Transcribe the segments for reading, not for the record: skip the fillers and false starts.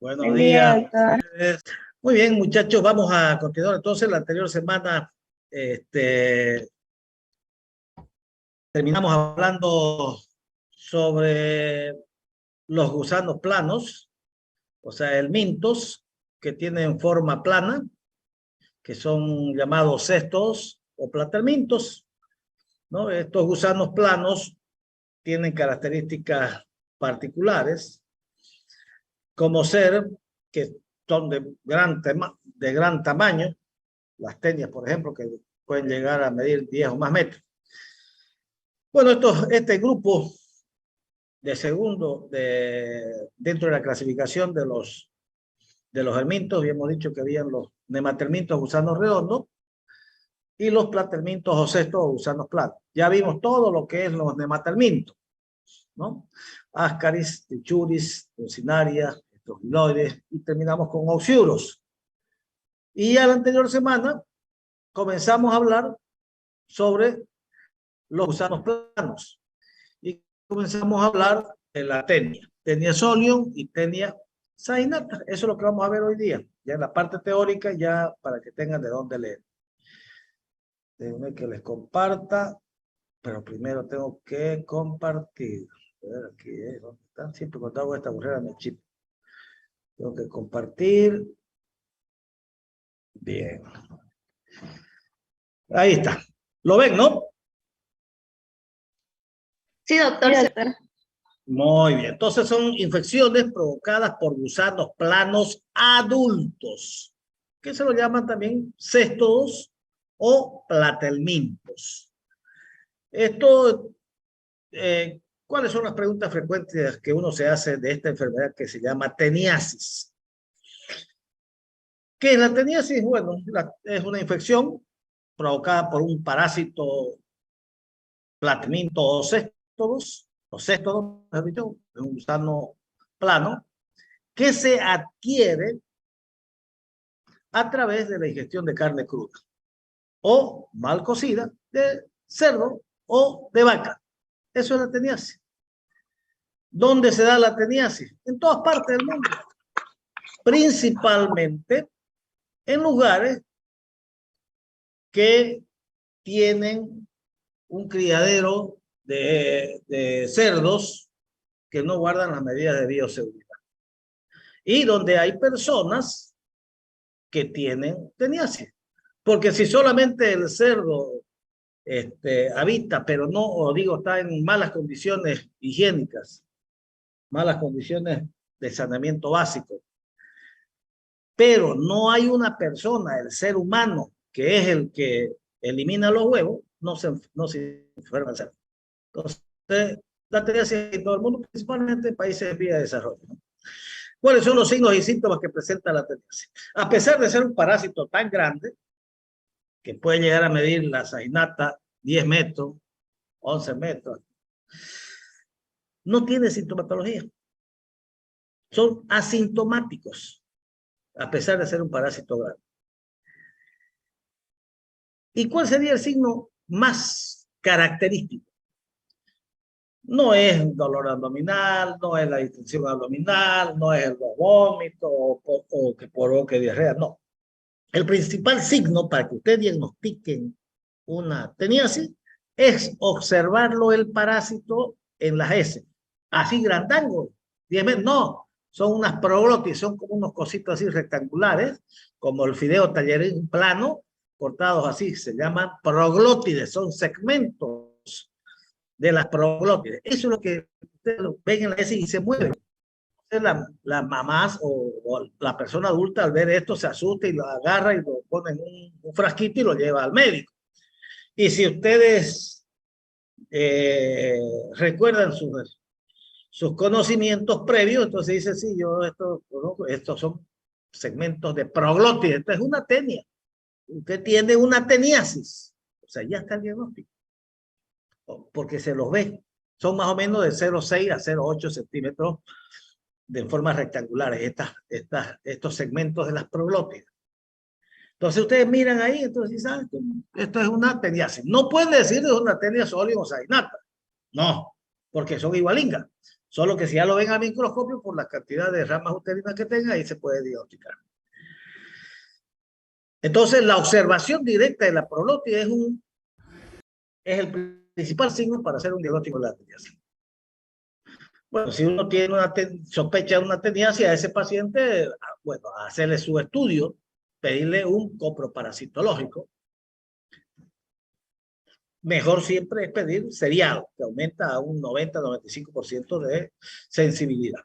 Buenos Buen día, días. doctor. Muy bien, muchachos, vamos a continuar. Entonces, la anterior semana terminamos hablando sobre los gusanos planos, o sea, helmintos que tienen forma plana, que son llamados cestos o platelmintos, ¿no? Estos gusanos planos tienen características particulares, como ser que son de gran tamaño, las tenias, por ejemplo, que pueden llegar a medir 10 o más metros. Bueno, este grupo dentro de la clasificación de los helmintos, habíamos dicho que habían los nematelmintos, gusanos redondos, y los platelmintos o cestos o gusanos planos. Ya vimos todo lo que es los nematelmintos, ¿no? Ascaris, Trichuris, Dulcinaria, Estrogiloides, y terminamos con Oxyuros. Y a la anterior semana comenzamos a hablar sobre los gusanos planos. Y comenzamos a hablar de la tenia. Tenia solium y tenia saginata. Eso es lo que vamos a ver hoy día. Ya en la parte teórica, ya para que tengan de dónde leer. Déjenme que les comparta, pero primero tengo que compartir. A ver, aquí es donde están. Siempre cuando hago esta burrera me chip. Tengo que compartir. Bien. Ahí está. ¿Lo ven, no? Sí, doctor. Sí, doctor. Muy bien. Entonces son infecciones provocadas por gusanos planos adultos, que se lo llaman también cestos o platelmintos. ¿Cuáles son las preguntas frecuentes que uno se hace de esta enfermedad que se llama teniasis? ¿Qué es la teniasis? Bueno, es una infección provocada por un parásito platelminto o cestos, mejor dicho, es un gusano plano, que se adquiere a través de la ingestión de carne cruda o mal cocida de cerdo o de vaca. Eso es la teniasis. ¿Dónde se da la teniasis? En todas partes del mundo. Principalmente en lugares que tienen un criadero de cerdos que no guardan las medidas de bioseguridad. Y donde hay personas que tienen teniasis. Porque si solamente el cerdo habita, pero no, o digo, está en malas condiciones higiénicas, malas condiciones de saneamiento básico, pero no hay una persona, el ser humano, que es el que elimina los huevos, no se enferma el cerdo. Entonces, la teniasis en todo el mundo, principalmente en países de vía de desarrollo, ¿no? ¿Cuáles son los signos y síntomas que presenta la teniasis? A pesar de ser un parásito tan grande, que puede llegar a medir la saginata 10 metros, 11 metros, no tiene sintomatología. Son asintomáticos, a pesar de ser un parásito grande. ¿Y cuál sería el signo más característico? No es dolor abdominal, no es la distensión abdominal, no es el vómito o que provoque diarrea, no. El principal signo para que ustedes diagnostiquen una teniasis es observarlo el parásito en las heces. Así grandango, no, son unas proglotis, son como unos cositos así rectangulares, como el fideo tallerín plano, cortados así, se llaman proglótides, son segmentos de las proglótides. Eso es lo que ustedes lo ven en la heces y se mueven. Las mamás o la persona adulta al ver esto se asusta y lo agarra y lo pone en un frasquito y lo lleva al médico. Y si ustedes recuerdan sus conocimientos previos, entonces dice, sí, yo estos son segmentos de proglótides, esto es una tenia. Usted tiene una teniasis, o sea, ya está el diagnóstico, porque se los ve. Son más o menos de 0,6 a 0,8 centímetros de formas rectangulares, estos segmentos de las proglótides. Entonces ustedes miran ahí, entonces ¿saben? Esto es una teniasis. No pueden decir que es una tenia solium o saginata. No, porque son igualingas. Solo que si ya lo ven al microscopio, por la cantidad de ramas uterinas que tenga, ahí se puede diagnosticar. Entonces, la observación directa de la prolótida es el principal signo para hacer un diagnóstico de la teniasis. Bueno, si uno tiene una sospecha de una teniasis a ese paciente, bueno, hacerle su estudio, pedirle un coproparasitológico. Mejor siempre es pedir seriado, que aumenta a un 90-95% de sensibilidad.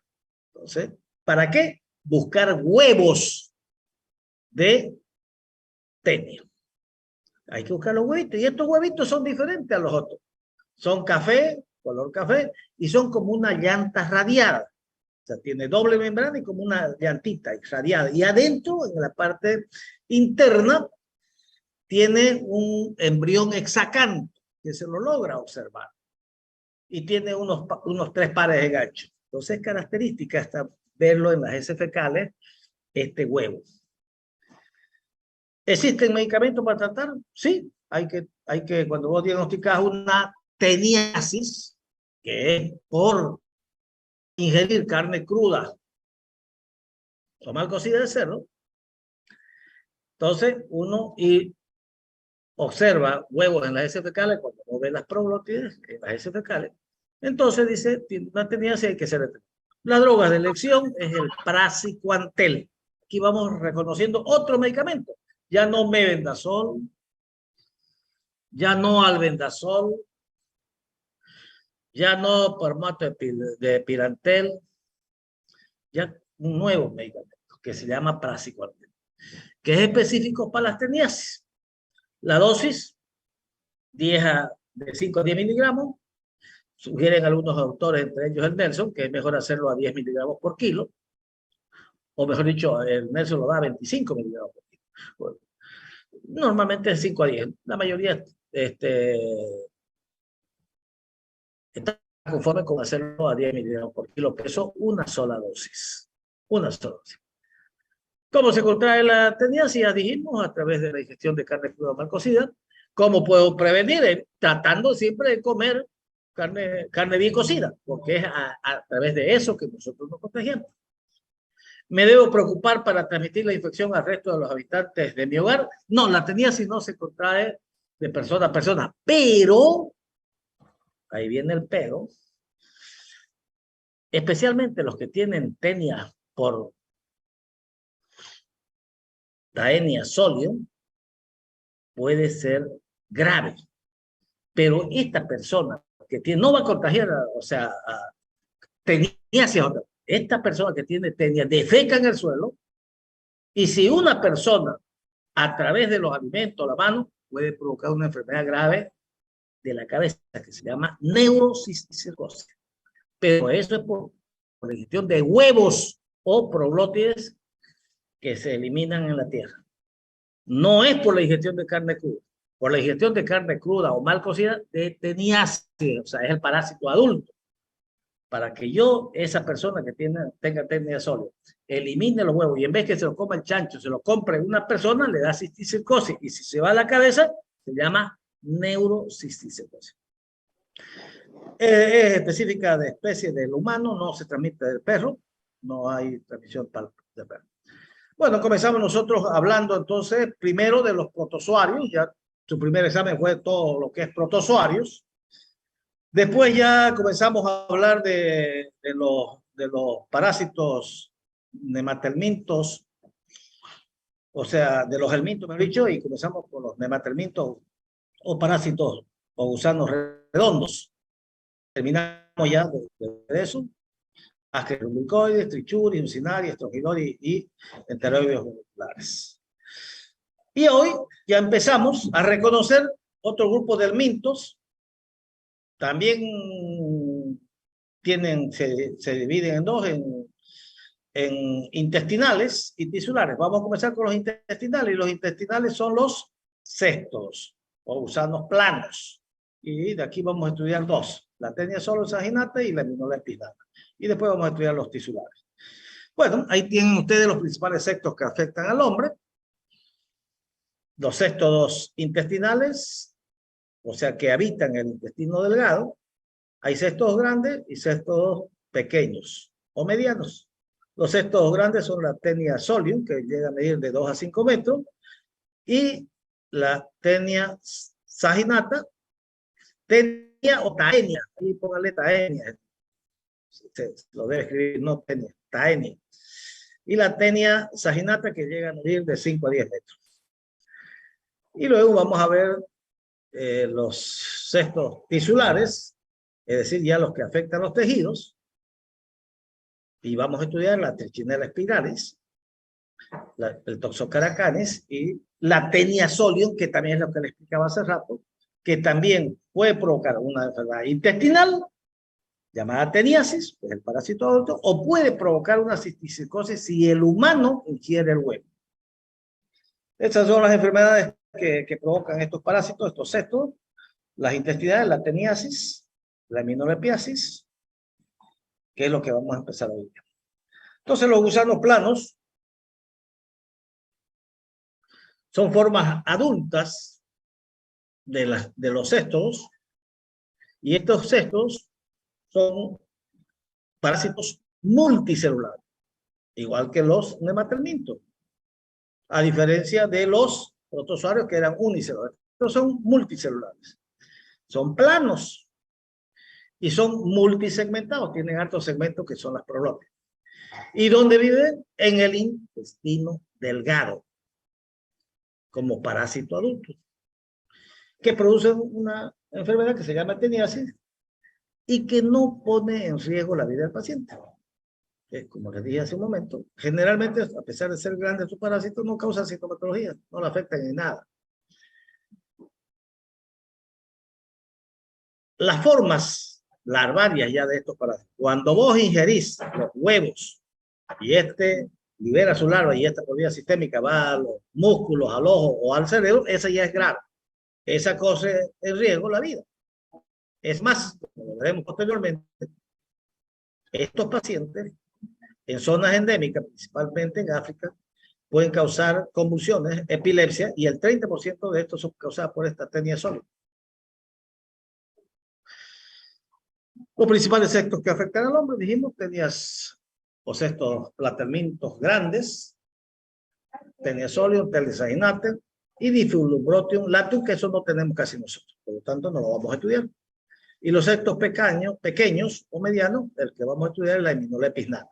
Entonces, ¿para qué? Buscar huevos de tenia. Hay que buscar los huevitos, y estos huevitos son diferentes a los otros. Son café, color café, y son como una llanta radiada. O sea, tiene doble membrana y como una llantita radiada. Y adentro, en la parte interna, tiene un embrión hexacanto, que se lo logra observar. Y tiene unos 3 pares de ganchos. Entonces, es característica hasta verlo en las heces fecales, este huevo. ¿Existen medicamentos para tratar? Sí, hay que cuando vos diagnosticás una teniasis, que es por ingerir carne cruda o mal cocida de cerdo, entonces uno observa huevos en las heces fecales, cuando uno ve las proglótides en las heces fecales, entonces dice, tiene una teniasis, hay que ser detenido. La droga de elección es el praziquantel. Aquí vamos reconociendo otro medicamento. Ya no mebendazol, ya no albendazol, ya no formato de pirantel, ya un nuevo medicamento que se llama praziquantel, que es específico para las teniasis. La dosis, de 5 a 10 miligramos, sugieren algunos autores, entre ellos el Nelson, que es mejor hacerlo a 10 miligramos por kilo, o mejor dicho, el Nelson lo da a 25 miligramos por kilo. Bueno, normalmente es 5 a 10. La mayoría está conforme con hacerlo a 10 miligramos por kilo peso, una sola dosis. Una sola dosis. ¿Cómo se contrae la teniasis? Ya dijimos, a través de la ingestión de carne cruda mal cocida. ¿Cómo puedo prevenir? Tratando siempre de comer carne bien cocida, porque es a través de eso que nosotros nos contagiamos. ¿Me debo preocupar para transmitir la infección al resto de los habitantes de mi hogar? No, la teniasis no se contrae de persona a persona, pero, ahí viene el pero, especialmente los que tienen tenia por Taenia solium, puede ser grave. Pero esta persona que tiene, no va a contagiar, o sea, teniasis, esta persona que tiene tenia defeca en el suelo, y si una persona a través de los alimentos, la mano, puede provocar una enfermedad grave de la cabeza que se llama neurocisticercosis. Pero eso es por la ingestión de huevos o proglótides que se eliminan en la tierra. No es por la ingestión de carne cruda. Por la ingestión de carne cruda o mal cocida de teniasis, o sea, es el parásito adulto. Para que esa persona que tenga tenia sólida, elimine los huevos y en vez que se lo coma el chancho, se lo compre una persona, le da cisticercosis. Y si se va a la cabeza, se llama neurocisticercosis. Es específica de especie del humano, no se transmite del perro, no hay transmisión del perro. Bueno, comenzamos nosotros hablando entonces primero de los protozoarios. Ya su primer examen fue todo lo que es protozoarios. Después ya comenzamos a hablar de los parásitos nematelmintos, o sea, de los helmintos, me he dicho, y comenzamos con los nematelmintos o parásitos o gusanos redondos. Terminamos ya de eso. Ascleromicoides, trichuris, uncinaria, estrogilori y enteroides moleculares. Y hoy ya empezamos a reconocer otro grupo de helmintos. También se dividen en dos, en intestinales y tisulares. Vamos a comenzar con los intestinales, y los intestinales son los cestos o gusanos planos. Y de aquí vamos a estudiar dos, la tenia solosaginata y la epinata. Y después vamos a estudiar los tisulares. Bueno, ahí tienen ustedes los principales cestos que afectan al hombre. Los cestos intestinales, o sea, que habitan el intestino delgado. Hay cestos grandes y cestos pequeños o medianos. Los cestos grandes son la Taenia solium, que llega a medir de 2 a 5 metros, y la Taenia saginata, Taenia o Taenia, ahí póngale Taenia, se lo debe escribir, no Taenia, Taenia. Y la Taenia saginata, que llega a medir de 5 a 10 metros. Y luego vamos a ver los cestos tisulares, es decir, ya los que afectan los tejidos. Y vamos a estudiar la Trichinella spiralis, el Toxocaracanes y la Taenia solium, que también es lo que le explicaba hace rato, que también puede provocar una enfermedad intestinal llamada teniasis, que es el parásito adulto, o puede provocar una cisticercosis si el humano ingiere el huevo. Estas son las enfermedades que provocan estos parásitos, estos cestos, las intestinales, la teniasis, la aminolepiasis, que es lo que vamos a empezar hoy. Entonces, los gusanos planos son formas adultas de los cestos, y estos cestos son parásitos multicelulares, igual que los nematelmintos, a diferencia de los protozoarios que eran unicelulares. Estos son multicelulares, son planos y son multisegmentados, tienen altos segmentos que son las prolópicas. ¿Y dónde viven? En el intestino delgado, como parásito adulto, que producen una enfermedad que se llama teniasis y que no pone en riesgo la vida del paciente. Como les dije hace un momento, generalmente, a pesar de ser grandes sus parásitos, no causan sintomatología, no le afectan en nada. Las formas larvarias ya de estos parásitos, cuando vos ingerís los huevos y libera su larva y esta por vía sistémica va a los músculos, al ojo o al cerebro, esa ya es grave. Esa cosa en riesgo la vida. Es más, como veremos posteriormente, estos pacientes en zonas endémicas, principalmente en África, pueden causar convulsiones, epilepsia, y el 30% de estos son causados por esta Taenia solium. Los principales cestos que afectan al hombre, dijimos, tenias o cestos platelmintos grandes, Taenia solium, Taenia saginata y Difilobrotium latum, que eso no tenemos casi nosotros, por lo tanto no lo vamos a estudiar. Y los cestos pequeños o medianos, el que vamos a estudiar es la Aminolepis nata.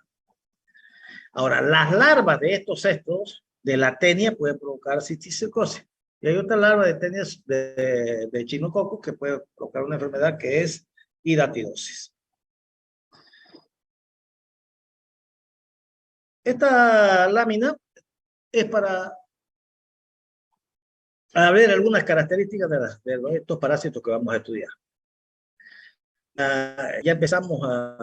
Ahora, las larvas de estos cestos de la Taenia pueden provocar cisticercosis. Y hay otra larva de Taenia de Echinococcus que puede provocar una enfermedad que es hidatidosis. Esta lámina es para ver algunas características de estos parásitos que vamos a estudiar. Ya empezamos a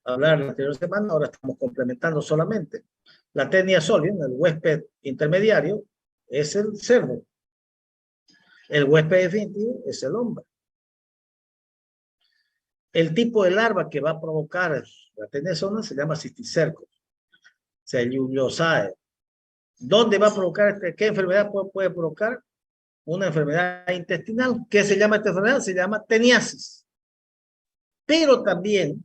hablar la anterior semana, ahora estamos complementando solamente. La Taenia solium, el huésped intermediario, es el cerdo. El huésped definitivo es el hombre. El tipo de larva que va a provocar la Taenia solium se llama cisticerco, Celluliosae. ¿Dónde va a provocar qué enfermedad puede provocar? Una enfermedad intestinal. ¿Qué se llama esta enfermedad? Se llama teniasis. Pero también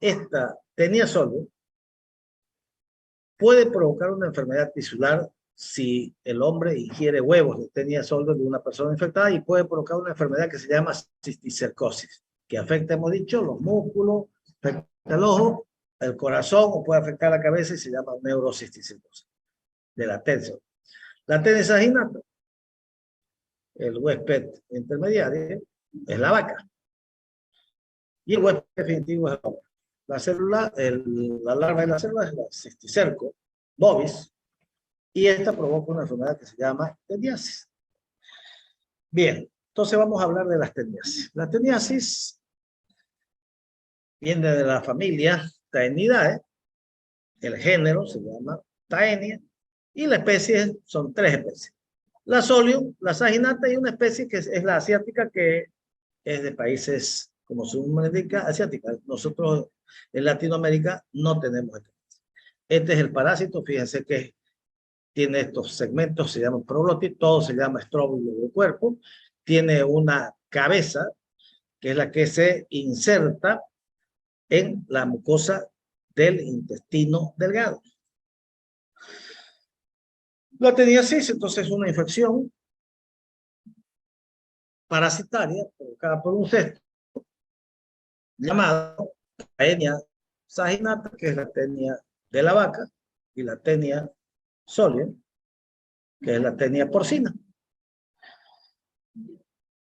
esta Taenia solium puede provocar una enfermedad tisular si el hombre ingiere huevos de Taenia solium de una persona infectada, y puede provocar una enfermedad que se llama cisticercosis, que afecta, hemos dicho, los músculos, afecta el ojo, el corazón, o puede afectar la cabeza y se llama neurocisticercosis de la Taenia. La Taenia saginata, el huésped intermediario, es la vaca. Y el huésped definitivo es el hombre. La célula, la larva de la célula es la cisticerco bovis, y esta provoca una enfermedad que se llama teniasis. Bien, entonces vamos a hablar de las teniasis. La teniasis viene de la familia Taenidae, el género se llama Taenia, y la especie son 3 especies. La solium, la saginata y una especie que es la asiática, que es de países, como su nombre indica, asiática. Nosotros en Latinoamérica no tenemos esto. Este es el parásito, fíjense que tiene estos segmentos, se llaman proglotis, todo se llama estróbilo del cuerpo, tiene una cabeza, que es la que se inserta en la mucosa del intestino delgado. La teniasis, entonces, es una infección parasitaria provocada por un cesto llamado Taenia saginata, que es la tenia de la vaca, y la tenia solium, que es la tenia porcina.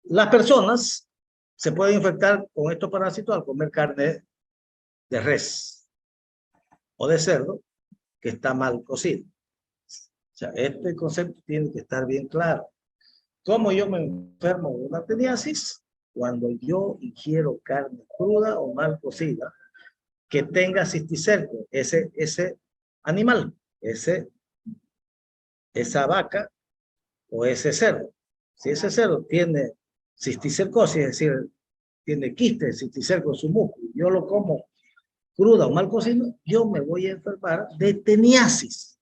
Las personas se pueden infectar con estos parásitos al comer carne de res o de cerdo que está mal cocida. O sea, este concepto tiene que estar bien claro. ¿Cómo yo me enfermo de una teniasis? Cuando yo ingiero carne cruda o mal cocida que tenga cisticerco, ese animal, esa vaca o ese cerdo. Si ese cerdo tiene cisticercosis, es decir, tiene quiste, cisticerco en su músculo, yo lo como cruda o mal cocido, yo me voy a enfermar de teniasis.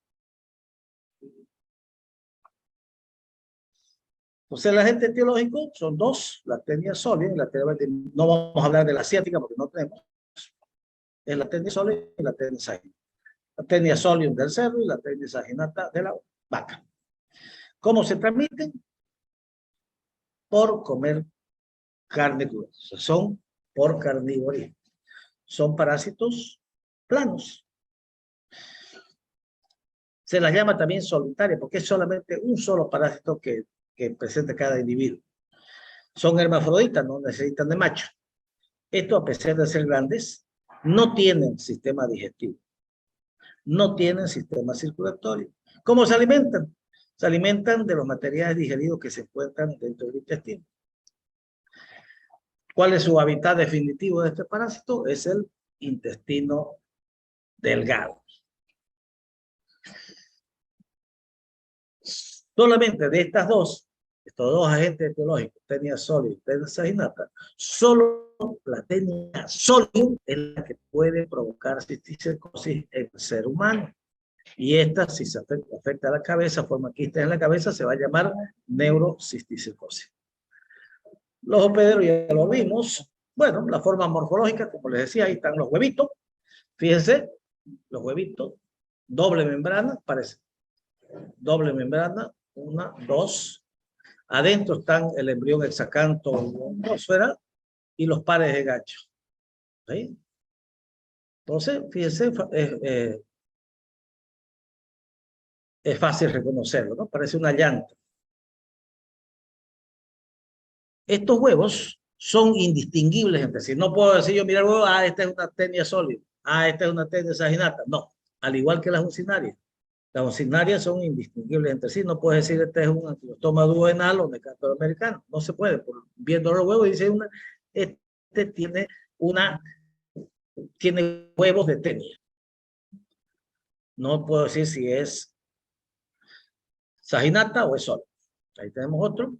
Entonces, el agente etiológico son dos, la tenia solium y la tenia, no vamos a hablar de la asiática porque no tenemos, es la tenia solium y la tenia saginata. La tenia solium del cerdo y la tenia saginata de la vaca. ¿Cómo se transmiten? Por comer carne cruda. O sea, son por carnivoría. Son parásitos planos. Se las llama también solitarias porque es solamente un solo parásito que presenta cada individuo. Son hermafroditas, no necesitan de macho. Estos, a pesar de ser grandes, no tienen sistema digestivo. No tienen sistema circulatorio. ¿Cómo se alimentan? Se alimentan de los materiales digeridos que se encuentran dentro del intestino. ¿Cuál es su hábitat definitivo de este parásito? Es el intestino delgado. Solamente de estos dos agentes etiológicos, tenia solium y tenia saginata, solo la tenia solium es la que puede provocar cisticercosis en el ser humano. Y esta, si se afecta a la cabeza, forma quistes en la cabeza, se va a llamar neurocisticercosis. Los hospederos ya lo vimos. Bueno, la forma morfológica, como les decía, ahí están los huevitos. Fíjense, los huevitos, doble membrana, parece. Doble membrana, una, dos. Adentro están el embrión hexacanto atmósfera y los pares de gacho. ¿Sí? Entonces, fíjense, es fácil reconocerlo, ¿no? Parece una llanta. Estos huevos son indistinguibles entre sí. No puedo decir yo, mira el huevo, esta es una tenia sólida, esta es una tenia saginata. No, al igual que las uncinarias. Las uncinarias son indistinguibles entre sí. No puedes decir este es un anquilostoma duodenal o mecántoro americano. No se puede. Viendo los huevos dice este tiene huevos de tenia. No puedo decir si es saginata o es sólida. Ahí tenemos otro.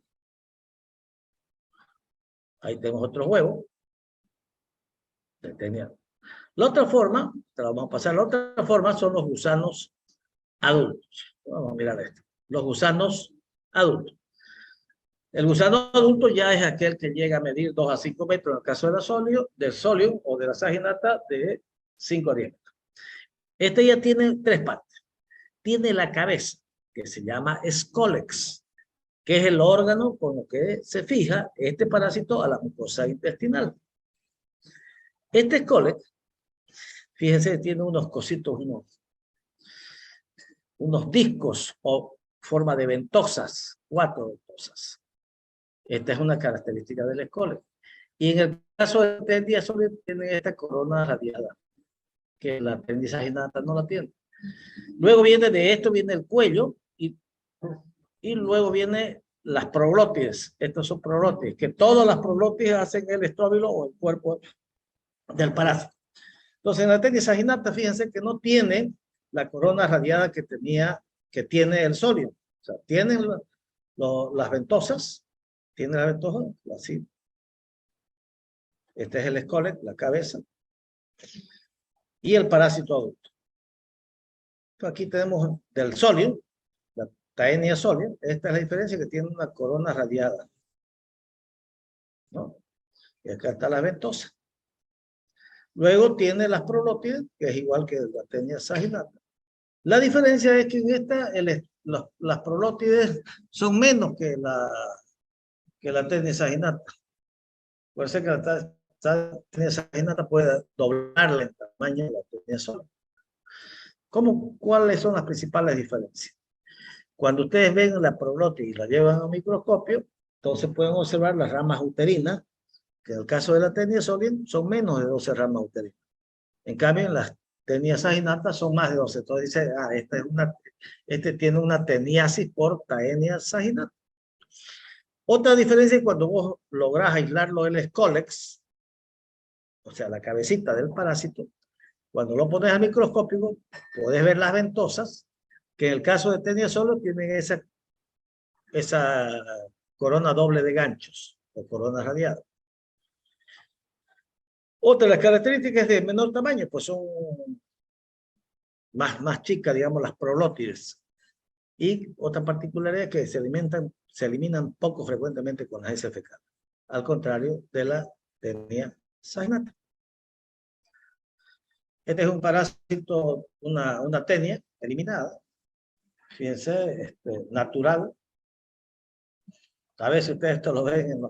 Ahí tenemos otro huevo. La otra forma, te la vamos a pasar, la otra forma son los gusanos adultos. Vamos a mirar esto. Los gusanos adultos. El gusano adulto ya es aquel que llega a medir 2 a 5 metros en el caso del solium o de la saginata de 5 a 10 metros. Este ya tiene 3 partes. Tiene la cabeza, que se llama escólex, que es el órgano con lo que se fija este parásito a la mucosa intestinal. Este escólex, fíjense, tiene unos cositos, unos discos o forma de ventosas, 4 ventosas. Esta es una característica del escólex. Y en el caso de la tenia solium tiene esta corona radiada, que la tenia saginata no la tiene. Luego viene de esto, viene el cuello y luego viene las proglótides. Estos son proglótides, que todas las proglótides hacen el estróbilo o el cuerpo del parásito. Entonces, en la tenia saginata, fíjense que no tiene la corona radiada que tiene el solium. O sea, tiene las ventosas, así. Este es el escólex, la cabeza. Y el parásito adulto. Aquí tenemos del solium, la taenia solium. Esta es la diferencia, que tiene una corona radiada, ¿no? Y acá está la ventosa. Luego tiene las prolótides, que es igual que la tenia saginata. La diferencia es que en esta las prolótides son menos que la tenia saginata. Por eso que la tenia saginata puede doblarle el tamaño de la tenia sola. ¿Cuáles son las principales diferencias? Cuando ustedes ven la prolótide y la llevan a un microscopio, entonces pueden observar las ramas uterinas, que en el caso de la tenia solia son menos de 12 ramas uterinas. En cambio, en las tenias saginatas son más de 12. Entonces dice, este tiene una teniasis por taenia saginata. Otra diferencia es cuando vos lográs aislarlo del escólex, o sea, la cabecita del parásito, cuando lo pones al microscópico, podés ver las ventosas, que en el caso de tenia solo tienen esa corona doble de ganchos, o corona radiada. Otra de las características de menor tamaño, pues son más chicas, digamos, las prolótides. Y otra particularidad es que se eliminan poco frecuentemente con las heces fecales, al contrario de la tenia saginata. Este es un parásito, una tenia eliminada, fíjense, natural. A veces ustedes esto lo ven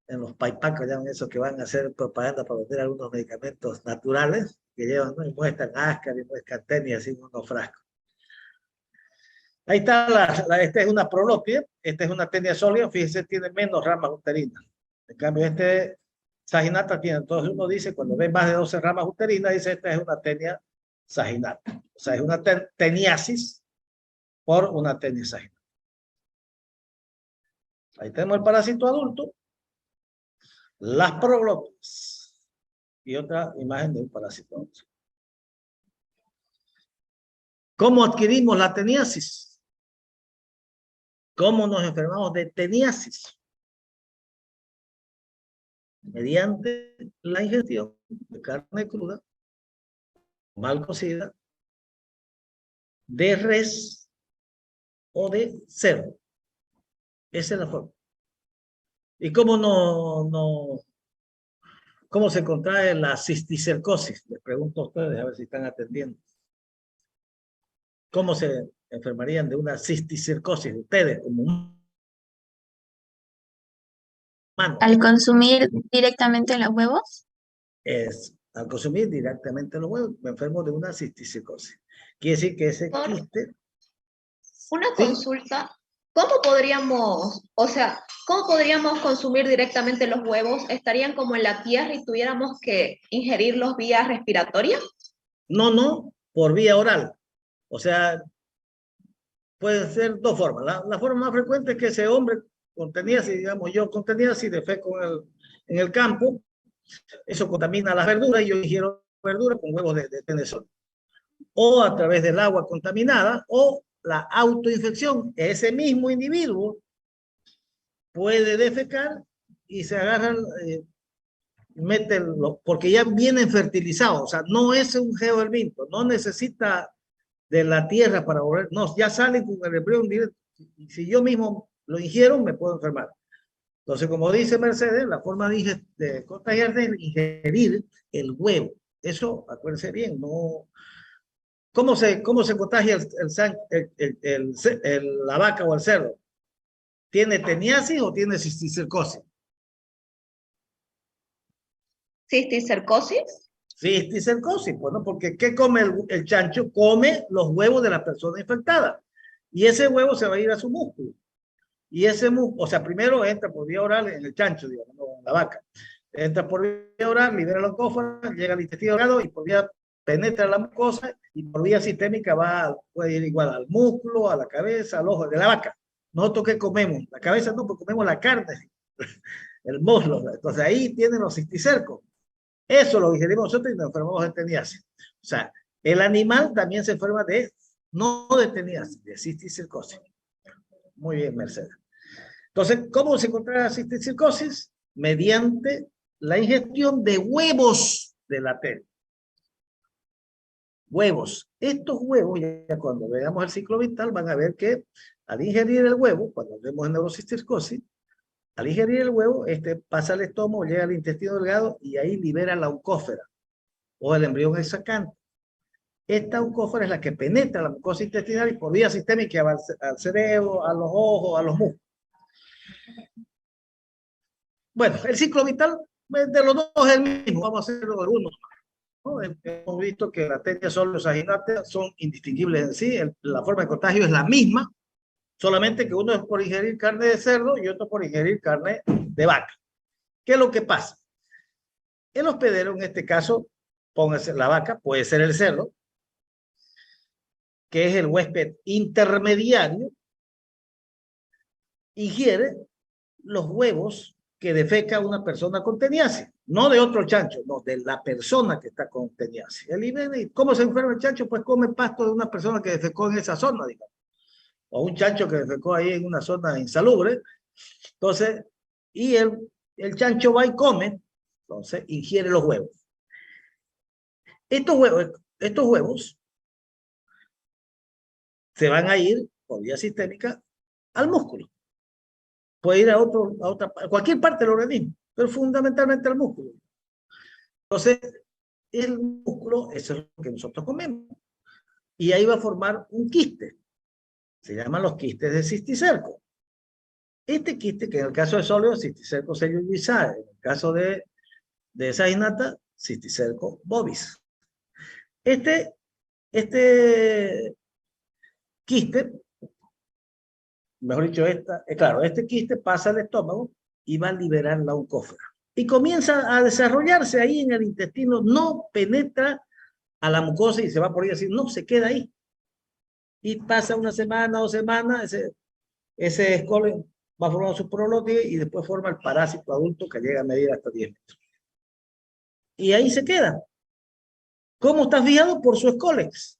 en los paipacos, ya esos que van a hacer propaganda para vender algunos medicamentos naturales, que llevan, ¿no? Y muestran áscar y muestran tenia así en unos frascos. Ahí está, esta es una prolótide, esta es una tenia sólida, fíjense, tiene menos ramas uterinas. En cambio, saginata tiene, entonces uno dice, cuando ve más de 12 ramas uterinas, dice, esta es una tenia saginata. O sea, es una teniasis por una tenia saginata. Ahí tenemos el parásito adulto, las prolótides y otra imagen de un parásito adulto. ¿Cómo adquirimos la teniasis? ¿Cómo nos enfermamos de teniasis? Mediante la ingestión de carne cruda, mal cocida, de res o de cerdo. Esa es la forma. ¿Y cómo se contrae la cisticercosis? Les pregunto a ustedes a ver si están atendiendo. ¿Cómo se enfermarían de una cisticercosis ustedes como humanos? Al consumir directamente los huevos. Al consumir directamente los huevos, me enfermo de una cisticercosis. Quiere decir que ese quiste... Una consulta, ¿cómo podríamos consumir directamente los huevos? ¿Estarían como en la tierra y tuviéramos que ingerirlos vía respiratoria? No, por vía oral. O sea, pueden ser dos formas. La forma más frecuente es que ese hombre contenía, si digamos yo contenía, si defeco en el campo, eso contamina las verduras y yo ingiero verduras con huevos de tenedor. O a través del agua contaminada o la autoinfección. Ese mismo individuo puede defecar y se agarra, porque ya vienen fertilizados. O sea, no es un geoherminto, no necesita de la tierra para volver, no, ya salen con el embrión directo. Si yo mismo lo ingiero, me puedo enfermar. Entonces, como dice Mercedes, la forma de contagiarse es ingerir el huevo. Eso, acuérdense bien, no. ¿Cómo se contagia la vaca o el cerdo? ¿Tiene teniasis o tiene cisticercosis? ¿Cisticercosis? Cisticercosis, pues no, porque ¿qué come el chancho? Come los huevos de la persona infectada. Y ese huevo se va a ir a su músculo. Y ese músculo, o sea, primero entra por vía oral en el chancho, digamos, no en la vaca. Entra por vía oral, libera la oncófora, llega al intestino delgado y por vía penetra la mucosa y por vía sistémica puede ir igual al músculo, a la cabeza, al ojo de la vaca. Nosotros ¿qué comemos? La cabeza no, porque comemos la carne, el muslo. Entonces ahí tienen los cisticercos. Eso lo ingerimos nosotros y nos enfermamos de teniasis. O sea, el animal también se enferma no de teniasis, de cisticercosis. Muy bien, Mercedes. Entonces, ¿cómo se contrae la cisticercosis? Mediante la ingestión de huevos de la tenia. Huevos. Estos huevos, ya cuando veamos el ciclo vital, van a ver que al ingerir el huevo, cuando vemos en neurocisticercosis, al ingerir el huevo, pasa al estómago, llega al intestino delgado y ahí libera la oncófera. o el embrión es sacante. Esta oncophora es la que penetra la mucosa intestinal y por vía sistémica va al cerebro, a los ojos, a los músculos. Bueno, el ciclo vital de los dos es el mismo. Vamos a hacerlo de uno. ¿No? Hemos visto que la tenia soleus aginata son indistinguibles en sí. La forma de contagio es la misma, solamente que uno es por ingerir carne de cerdo y otro por ingerir carne de vaca. ¿Qué es lo que pasa? El hospedero, en este caso, póngase la vaca, puede ser el cerdo, que es el huésped intermediario, ingiere los huevos que defeca una persona con teniasis, no de otro chancho, no, de la persona que está con teniasis. ¿Cómo se enferma el chancho? Pues come pasto de una persona que defecó en esa zona, digamos, o un chancho que defecó ahí en una zona insalubre. Entonces, y el chancho va y come, entonces ingiere los huevos. Estos huevos se van a ir por vía sistémica al músculo. Puede ir a cualquier parte del organismo, pero fundamentalmente al músculo. Entonces, el músculo, eso es lo que nosotros comemos. Y ahí va a formar un quiste. Se llaman los quistes de cisticerco. Este quiste, que en el caso de sóleo, cisticerco cellulizae, en el caso de esa innata, cisticerco bovis. Este quiste, mejor dicho, claro, este quiste pasa al estómago y va a liberar la oncophora. Y comienza a desarrollarse ahí en el intestino, no penetra a la mucosa y se va por ahí así, no, se queda ahí. Y pasa una semana, 2 semanas, ese escolio va formando su prolótide y después forma el parásito adulto que llega a medir hasta 10 metros. Y ahí se queda. ¿Cómo está fijado? Por su escólex.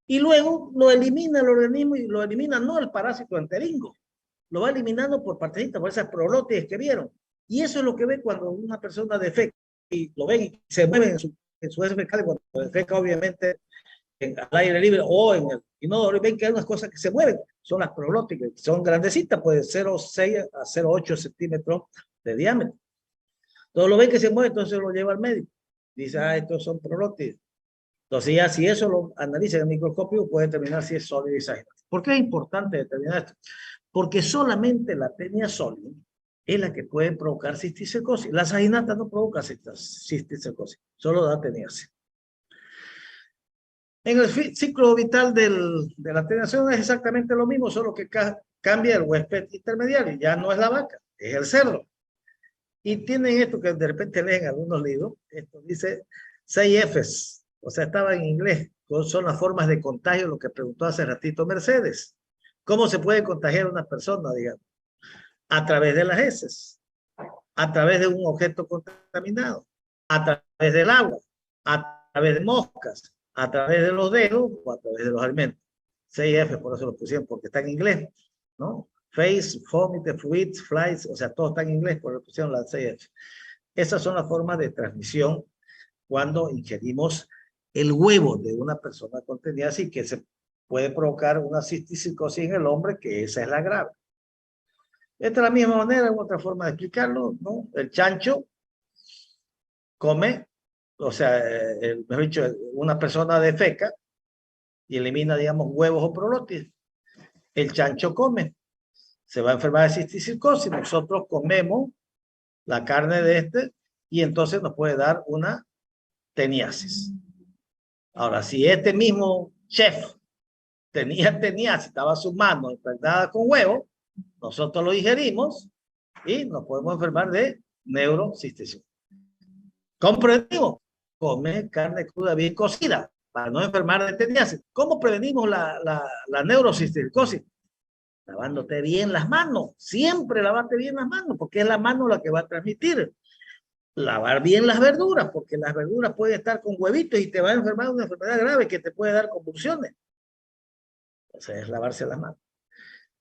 Y luego lo elimina el organismo y lo elimina no el parásito enteringo, lo va eliminando por partecitas, por esas prolótides que vieron. Y eso es lo que ve cuando una persona defeca y lo ven y se mueven en su heces fecales, cuando defeca obviamente al aire libre o en el inodoro, y ven que hay unas cosas que se mueven, son las prolóticas, son grandecitas, pues 0,6 a 0,8 centímetros de diámetro. Entonces lo ven que se mueve, entonces lo lleva al médico. Dice, estos son prolótides. Entonces ya si eso lo analiza en el microscopio, puede determinar si es sólido y saginato. ¿Por qué es importante determinar esto? Porque solamente la tenia sólida es la que puede provocar cisticercosis. La saginata no provoca cisticercosis, solo da teniasis. En el ciclo vital de la tenación es exactamente lo mismo, solo que cambia el huésped intermediario. Ya no es la vaca, es el cerdo. Y tienen esto que de repente leen algunos libros. Esto dice 6 Fs. O sea, estaba en inglés. Son las formas de contagio, lo que preguntó hace ratito Mercedes. ¿Cómo se puede contagiar a una persona, digamos? A través de las heces, a través de un objeto contaminado, a través del agua, a través de moscas, a través de los dedos o a través de los alimentos. 6F, por eso lo pusieron, porque está en inglés, ¿no? Face, vomit, fluids, flies, o sea, todo está en inglés, por eso pusieron las 6F. Esas son las formas de transmisión cuando ingerimos el huevo de una persona con teniasis, que se puede provocar una cisticercosis en el hombre, que esa es la grave. Esta es la misma manera, otra forma de explicarlo, ¿no? El chancho come, o sea, mejor dicho, una persona defeca y elimina, digamos, huevos o prolótides. El chancho come, se va a enfermar de cisticercosis, nosotros comemos la carne de este y entonces nos puede dar una teniasis. Ahora, si este mismo chef tenía teniasis, estaba su mano impregnada con huevo, nosotros lo digerimos y nos podemos enfermar de neurocisticercosis. ¿Comprendimos? Comer carne cruda bien cocida para no enfermar de teniasis. ¿Cómo prevenimos la neurocisticercosis? Lavándote bien las manos. Siempre lavate bien las manos, porque es la mano la que va a transmitir. Lavar bien las verduras, porque las verduras pueden estar con huevitos y te va a enfermar de una enfermedad grave que te puede dar convulsiones. Entonces es lavarse las manos.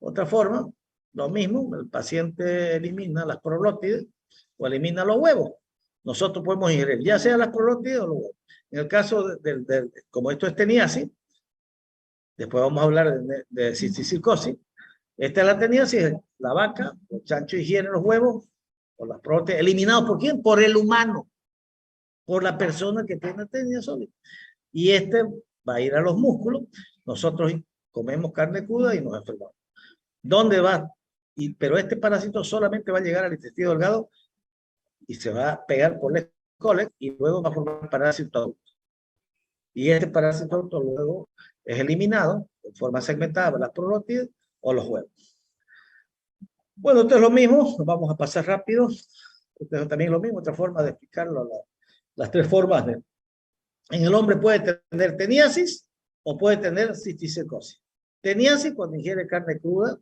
Otra forma, lo mismo, el paciente elimina las prolótides o elimina los huevos. Nosotros podemos ingerir ya sea las prolótides o los huevos. En el caso como esto es teniasis, después vamos a hablar de cisticercosis. Esta es la teniasis, la vaca, el chancho ingiere los huevos o las prolótides, eliminados por quién? Por el humano. por la persona que tiene tenia sólida. Y este va a ir a los músculos. Nosotros comemos carne cruda y nos enfermamos. ¿Dónde va? Pero este parásito solamente va a llegar al intestino delgado y se va a pegar por el cólera y luego va a formar parásito adulto. Y este parásito adulto luego es eliminado de forma segmentada por las prorótides o los huevos. Bueno, esto es lo mismo, vamos a pasar rápido. Esto es también lo mismo, otra forma de explicarlo, las tres formas. En el hombre puede tener teniasis o puede tener cisticercosis. Teniasis cuando ingiere carne cruda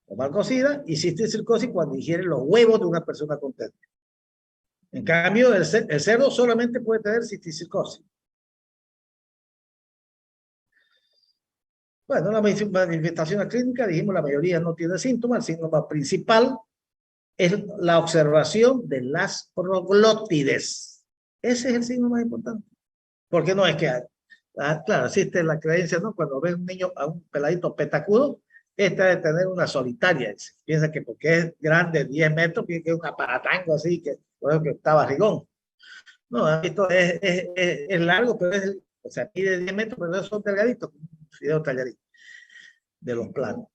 o mal cocida, y cisticercosis cuando ingiere los huevos de una persona con tenia. En cambio, el cerdo solamente puede tener cisticercosis. Bueno, la manifestación clínica, dijimos, la mayoría no tiene síntomas. El síntoma principal es la observación de las proglótides. Ese es el signo más importante. Porque no es que, claro, existe la creencia, ¿no? Cuando ves un niño, a un peladito petacudo, esta de tener una solitaria. Piensa que porque es grande, 10 metros, piensa que es un aparatango así, que por eso que está barrigón. No, esto es largo, pero es, o sea, mide 10 metros, pero son delgaditos, un fideo talladito de los planos.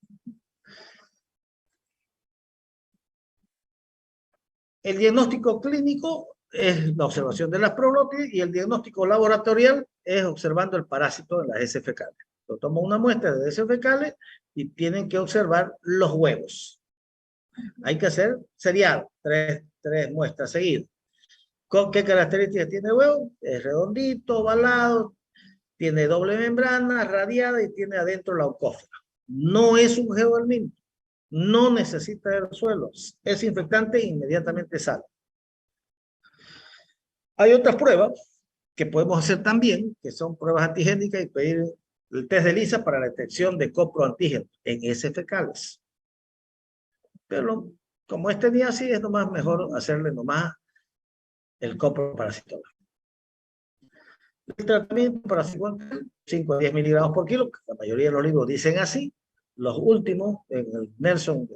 El diagnóstico clínico es la observación de las proglótides y el diagnóstico laboratorial es observando el parásito en las heces fecales. Lo tomo una muestra de heces fecales y tienen que observar los huevos. Hay que hacer seriado, tres muestras seguidas. ¿Con qué características tiene el huevo? Es redondito, ovalado, tiene doble membrana, radiada y tiene adentro la oncófora. No es un geoderminio, no necesita aerosuelos, es infectante e inmediatamente sale. Hay otras pruebas que podemos hacer también, que son pruebas antigénicas y pedir el test de ELISA para la detección de coproantígenos en heces fecales. Pero como es teniasis, es nomás mejor hacerle nomás el coproparasitol. El tratamiento para 5 a 10 miligramos por kilo, la mayoría de los libros dicen así. Los últimos, en el Nelson,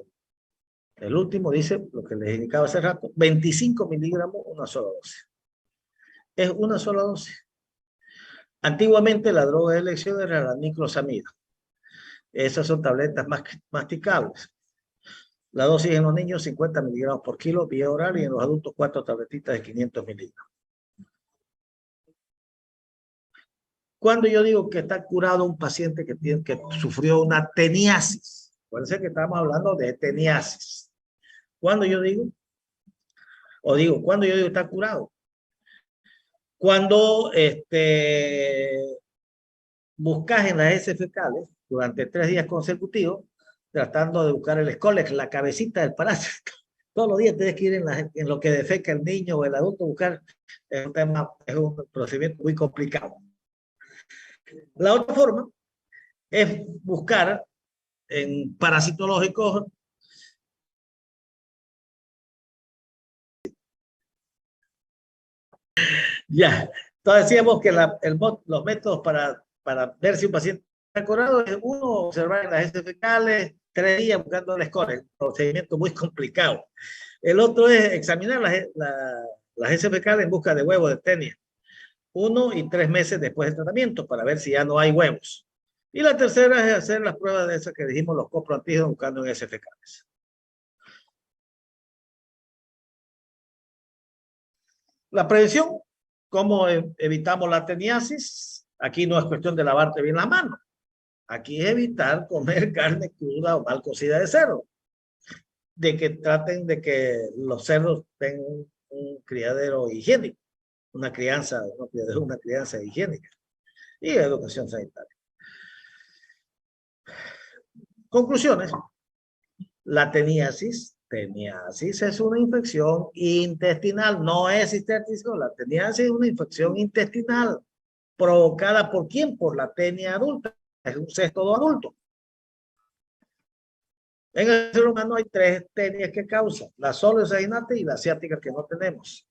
el último dice, lo que les indicaba hace rato, 25 miligramos, una sola dosis. Es una sola dosis. Antiguamente la droga de elección era la niclosamida. Esas son tabletas masticables. La dosis en los niños 50 miligramos por kilo vía oral y en los adultos 4 tabletitas de 500 miligramos. Cuando yo digo que está curado un paciente que sufrió una teniasis, acuérdense que estamos hablando de teniasis. Cuando yo digo está curado, cuando buscas en las heces fecales durante 3 días consecutivos, tratando de buscar el escólex, la cabecita del parásito. Todos los días tienes que ir en lo que defeca el niño o el adulto, buscar. Es un procedimiento muy complicado. La otra forma es buscar en parasitológicos ya. Entonces decíamos que los métodos para ver si un paciente está curado es uno, observar en las heces fecales 3 días buscando el score, un procedimiento muy complicado. El otro es examinar las heces fecales en busca de huevos de tenia, 1 y 3 meses después del tratamiento para ver si ya no hay huevos. Y la tercera es hacer las pruebas de esas que dijimos, los coproantígenos buscando en heces fecales. La prevención, ¿cómo evitamos la teniasis? Aquí no es cuestión de lavarte bien la mano. Aquí es evitar comer carne cruda o mal cocida de cerdo. De que traten de que los cerdos tengan un criadero higiénico, una crianza higiénica y educación sanitaria. Conclusiones. La teniasis es una infección intestinal, no es cisticercosis. La teniasis es una infección intestinal provocada ¿por quién? Por la tenia adulta, es un cesto adulto. En el ser humano hay 3 tenias que causan, la sóleo-saginata y la asiática que no tenemos.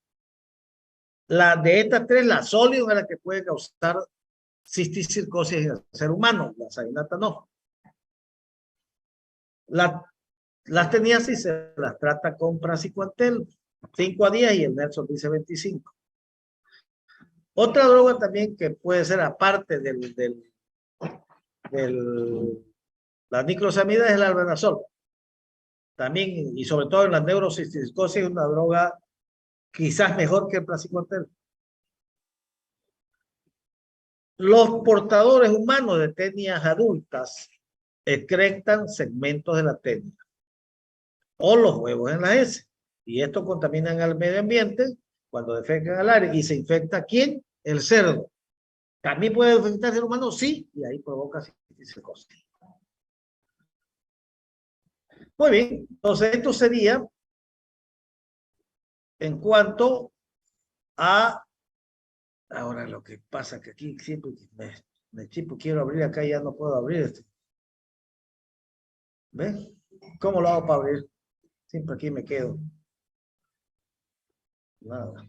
De estas 3, la sóleo es la que puede causar cisticercosis en el ser humano, la saginata no. Las teniasis se las trata con praziquantel, 5 a 10 y el Nelson dice 25. Otra droga también que puede ser aparte la niclosamida es el albendazol. También, y sobre todo en la neurocisticercosis, es una droga quizás mejor que el praziquantel. Los portadores humanos de tenias adultas excretan segmentos de la tenia o los huevos en la heces. Y esto contaminan al medio ambiente cuando defecan al aire. ¿Y se infecta quién? El cerdo. ¿También puede infectar al ser humano? Sí, y ahí provoca cisticercosis. Muy bien, entonces esto sería en cuanto a... Ahora lo que pasa que aquí siempre me chipo, quiero abrir acá y ya no puedo abrir esto. ¿Ves? ¿Cómo lo hago para abrir? Siempre aquí me quedo. Nada.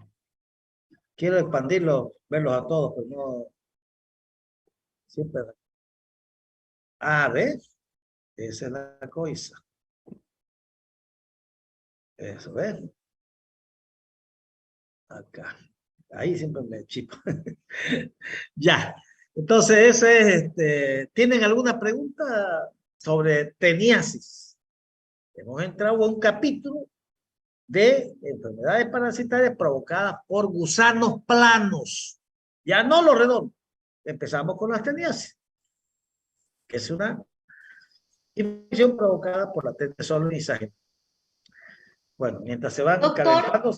Quiero expandirlos, verlos a todos, pero no... Siempre... Ah, ¿ves? Esa es la cosa. Eso, ¿ves? Acá. Ahí siempre me chipo. Ya. Entonces, ese es, ¿tienen alguna pregunta sobre teniasis? Hemos entrado a un capítulo de enfermedades parasitarias provocadas por gusanos planos. Ya no los redondos. Empezamos con las teniasis, que es una infección provocada por la tenia solonizágena. Bueno, mientras se van calentando,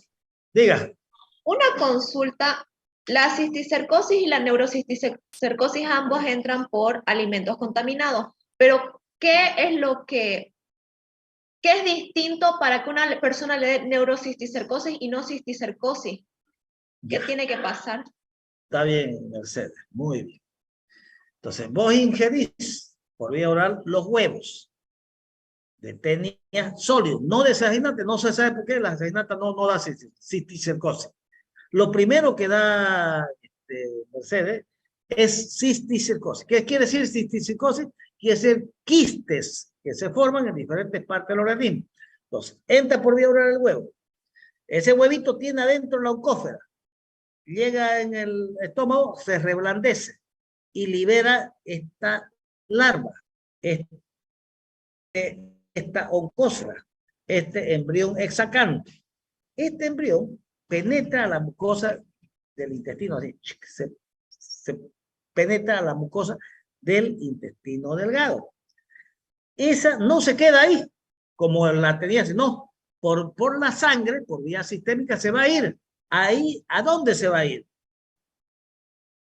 diga. Una consulta, la cisticercosis y la neurocisticercosis ambos entran por alimentos contaminados, pero ¿qué es distinto para que una persona le dé neurocisticercosis y no cisticercosis? ¿Qué tiene que pasar? Está bien, Mercedes, muy bien. Entonces, vos ingerís por vía oral los huevos de tenia sólidos, no de saginata, no se sabe por qué la saginata no da cisticercosis. Lo primero que da Mercedes es cisticercosis. ¿Qué quiere decir cisticercosis? Quiere decir quistes que se forman en diferentes partes del organismo. Entonces, entra por vía oral el huevo. Ese huevito tiene adentro la oncófera. Llega en el estómago, se reblandece y libera esta larva, esta oncócera, este embrión hexacante. Este embrión penetra a la mucosa del intestino, así, se penetra a la mucosa del intestino delgado. Esa no se queda ahí, como la tenía, sino por la sangre, por vía sistémica, se va a ir. Ahí, ¿a dónde se va a ir?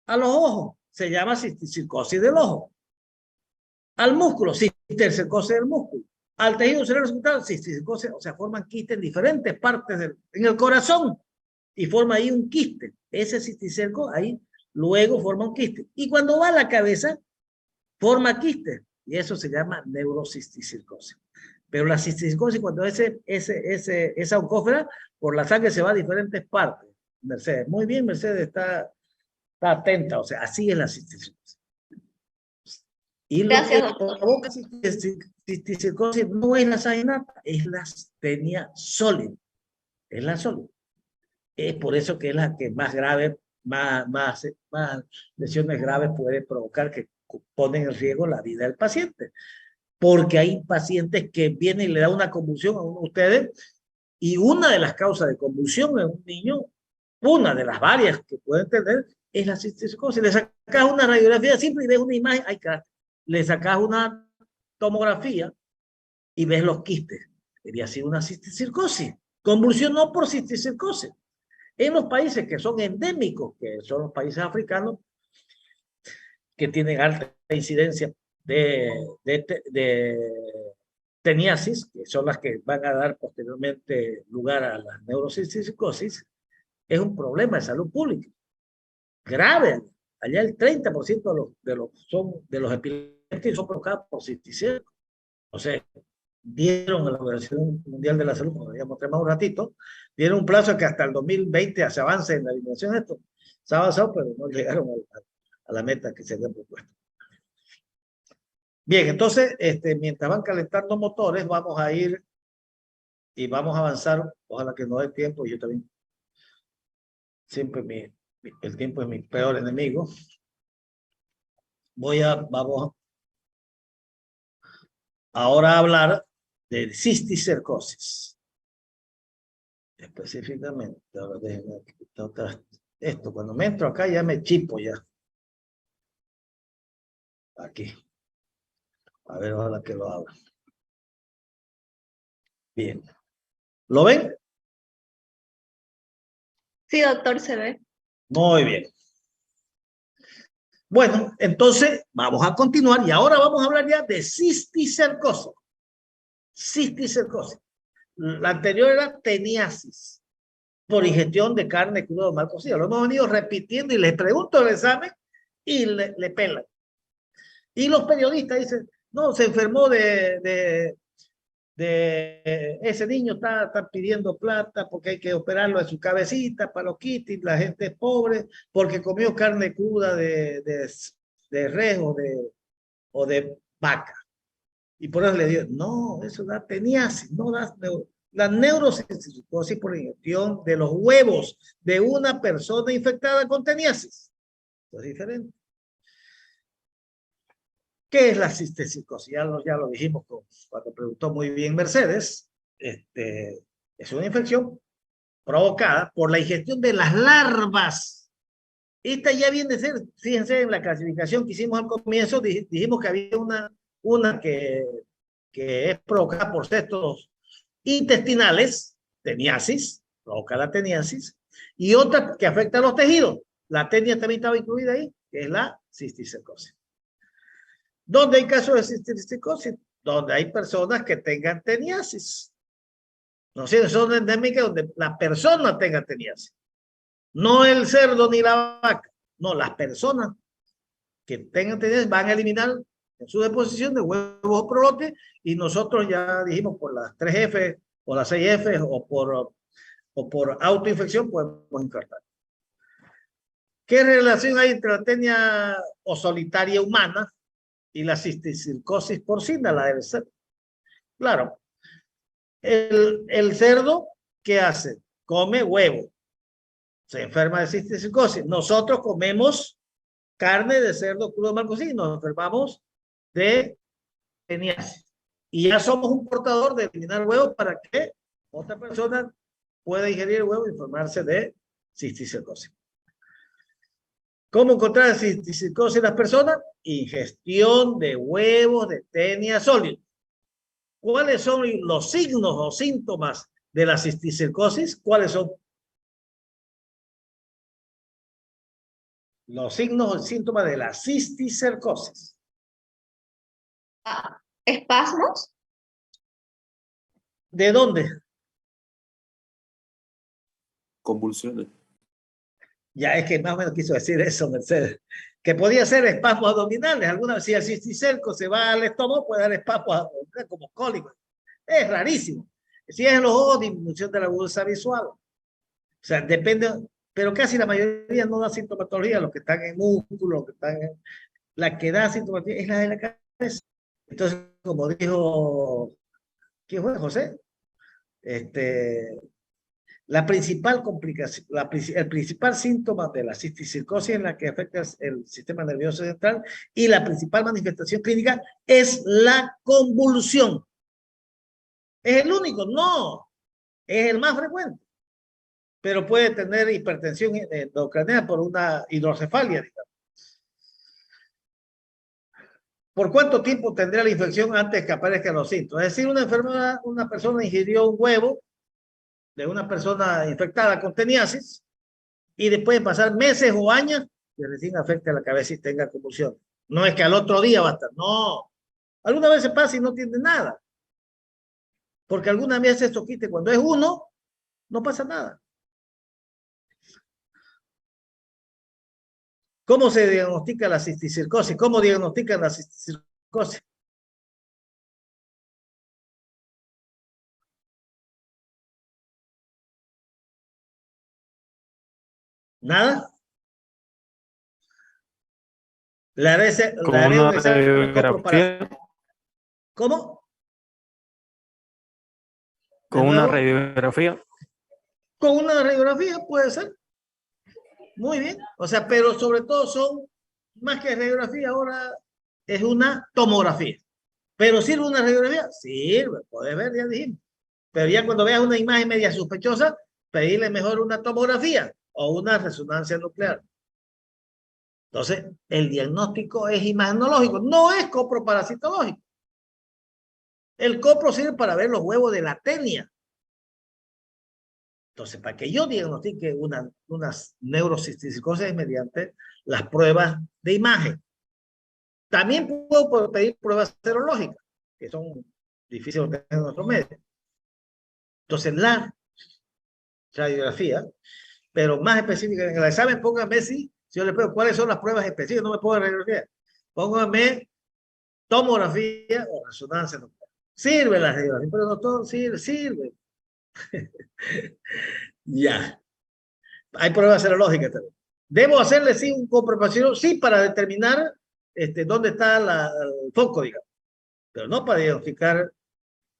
A los ojos. Se llama cisticercosis del ojo. Al músculo, cisticercosis del músculo. Al tejido cerebral secundario, cisticercosis, o sea, forman quistes en diferentes partes en el corazón y forma ahí un quiste. Ese cisticerco ahí luego forma un quiste. Y cuando va a la cabeza, forma quiste. Y eso se llama neurocisticercosis. Pero la cisticercosis, cuando esa oncófera por la sangre se va a diferentes partes. Mercedes, muy bien, Mercedes está atenta, o sea, así es la cisticercosis. Y lo que provoca cisticercosis no es la saginata, es la tenia sólida. Es la sólida. Es por eso que es la que más grave, más lesiones graves puede provocar, que ponen en riesgo la vida del paciente. Porque hay pacientes que vienen y le da una convulsión a uno de ustedes, y una de las causas de convulsión en un niño, una de las varias que pueden tener, es la cisticercosis. Le sacas una radiografía simple y ves una imagen, le sacas una tomografía y ves los quistes. Debería ser una cisticercosis. Convulsión no por cisticercosis. En los países que son endémicos, que son los países africanos, que tienen alta incidencia de teniasis, que son las que van a dar posteriormente lugar a la neurocisticercosis, es un problema de salud pública grave. Allá el 30% de los epilépticos son provocados por cisticercosis. O sea, dieron a la Organización Mundial de la Salud, como ya mostré más un ratito, dieron un plazo que hasta el 2020 se avance en la eliminación de esto. Se ha avanzado, pero no llegaron a la meta que se había propuesto. Bien, entonces, mientras van calentando motores, vamos a ir y vamos a avanzar. Ojalá que no dé tiempo, y yo también. Siempre el tiempo es mi peor enemigo. Vamos ahora a hablar de cisticercosis. Específicamente, ahora déjenme quitar esto. Cuando me entro acá ya me chipo ya. Aquí. A ver, ahora que lo abro. Bien. ¿Lo ven? Sí, doctor, se ve. Muy bien. Bueno, entonces vamos a continuar y ahora vamos a hablar ya de cisticercosis. Cisticercosis. La anterior era teniasis por ingestión de carne cruda o mal cocida. Lo hemos venido repitiendo y les pregunto el examen y le pelan. Y los periodistas dicen, no, se enfermó de ese niño, está pidiendo plata porque hay que operarlo de su cabecita, paroquitis, la gente es pobre porque comió carne cruda de res o de vaca. Y por eso le dio, no, eso da teniasis, no da la neurocisticercosis por ingestión de los huevos de una persona infectada con teniasis. Esto es diferente. ¿Qué es la cisticercosis? Ya lo dijimos cuando preguntó muy bien Mercedes. Es una infección provocada por la ingestión de las larvas. Esta ya viene a ser, fíjense en la clasificación que hicimos al comienzo, dijimos que había una que es provocada por cestos intestinales, teniasis, provoca la teniasis, y otra que afecta a los tejidos. La tenia también estaba incluida ahí, que es la cisticercosis. ¿Dónde hay casos de cisticercosis? Donde hay personas que tengan teniasis. No sé, son endémicas donde la persona tenga teniasis. No el cerdo ni la vaca. No, las personas que tengan teniasis van a eliminar en su deposición de huevos o prolotes y nosotros ya dijimos por las 3F o las 6F o por autoinfección podemos incartar. ¿Qué relación hay entre la tenia o solitaria humana y la cisticercosis porcina, la del cerdo? Claro, el cerdo, ¿qué hace? Come huevo, se enferma de cisticercosis. Nosotros comemos carne de cerdo crudo mal cocido y nos enfermamos de teniasis. Y ya somos un portador de eliminar huevos para que otra persona pueda ingerir el huevo y enfermarse de cisticercosis. ¿Cómo encontrar cisticercosis en las personas? Ingestión de huevos de tenia sólido. ¿Cuáles son los signos o síntomas de la cisticercosis? ¿Cuáles son? Los signos o síntomas de la cisticercosis. ¿Espasmos? ¿De dónde? Convulsiones. Ya es que más o menos quiso decir eso, Mercedes. Que podía ser espasmos abdominales. Alguna vez, si el cisticerco se va al estómago, puede dar espasmos abdominales como cólicos. Es rarísimo. Si es en los ojos, disminución de la agudeza visual. O sea, depende, pero casi la mayoría no da sintomatología. Los que están en músculo, los que están en... La que da sintomatología es la de la cabeza. Entonces, como dijo, ¿quién fue? José. La principal complicación, el principal síntoma de la cisticercosis en la que afecta el sistema nervioso central y la principal manifestación clínica es la convulsión. ¿Es el único? No, es el más frecuente. Pero puede tener hipertensión endocrinal por una hidrocefalia, digamos. ¿Por cuánto tiempo tendría la infección antes que aparezcan los síntomas? Es decir, una persona ingirió un huevo de una persona infectada con teniasis y después de pasar meses o años que recién afecte a la cabeza y tenga convulsión. No es que al otro día va a estar, no. Alguna vez se pasa y no tiene nada. Porque alguna vez esto quite, cuando es uno, no pasa nada. ¿Cómo se diagnostica la cisticercosis? ¿Cómo diagnostican la cisticercosis? ¿Nada? Le haré un examen. ¿Cómo? ¿Con una radiografía? Con una radiografía puede ser. Muy bien. O sea, pero sobre todo son, más que radiografía, ahora es una tomografía. Pero sirve una radiografía, sirve, puedes ver, ya dijimos. Pero ya cuando veas una imagen media sospechosa, pedirle mejor una tomografía o una resonancia nuclear. Entonces, el diagnóstico es imagenológico, no es coproparasitológico. El copro sirve para ver los huevos de la tenia. Entonces, para que yo diagnostique unas neurocisticercosis mediante las pruebas de imagen. También puedo pedir pruebas serológicas, que son difíciles de tener en nuestro medio. Entonces, la radiografía, pero más específica en el examen, póngame si yo le pido cuáles son las pruebas específicas, no me pongo radiografía. Póngame tomografía o resonancia nuclear. Sirve la radiografía, pero no todo sirve. Ya. Hay pruebas serológicas también. ¿Debo hacerle sí un comprobación? Sí, para determinar dónde está el foco, digamos. Pero no para diagnosticar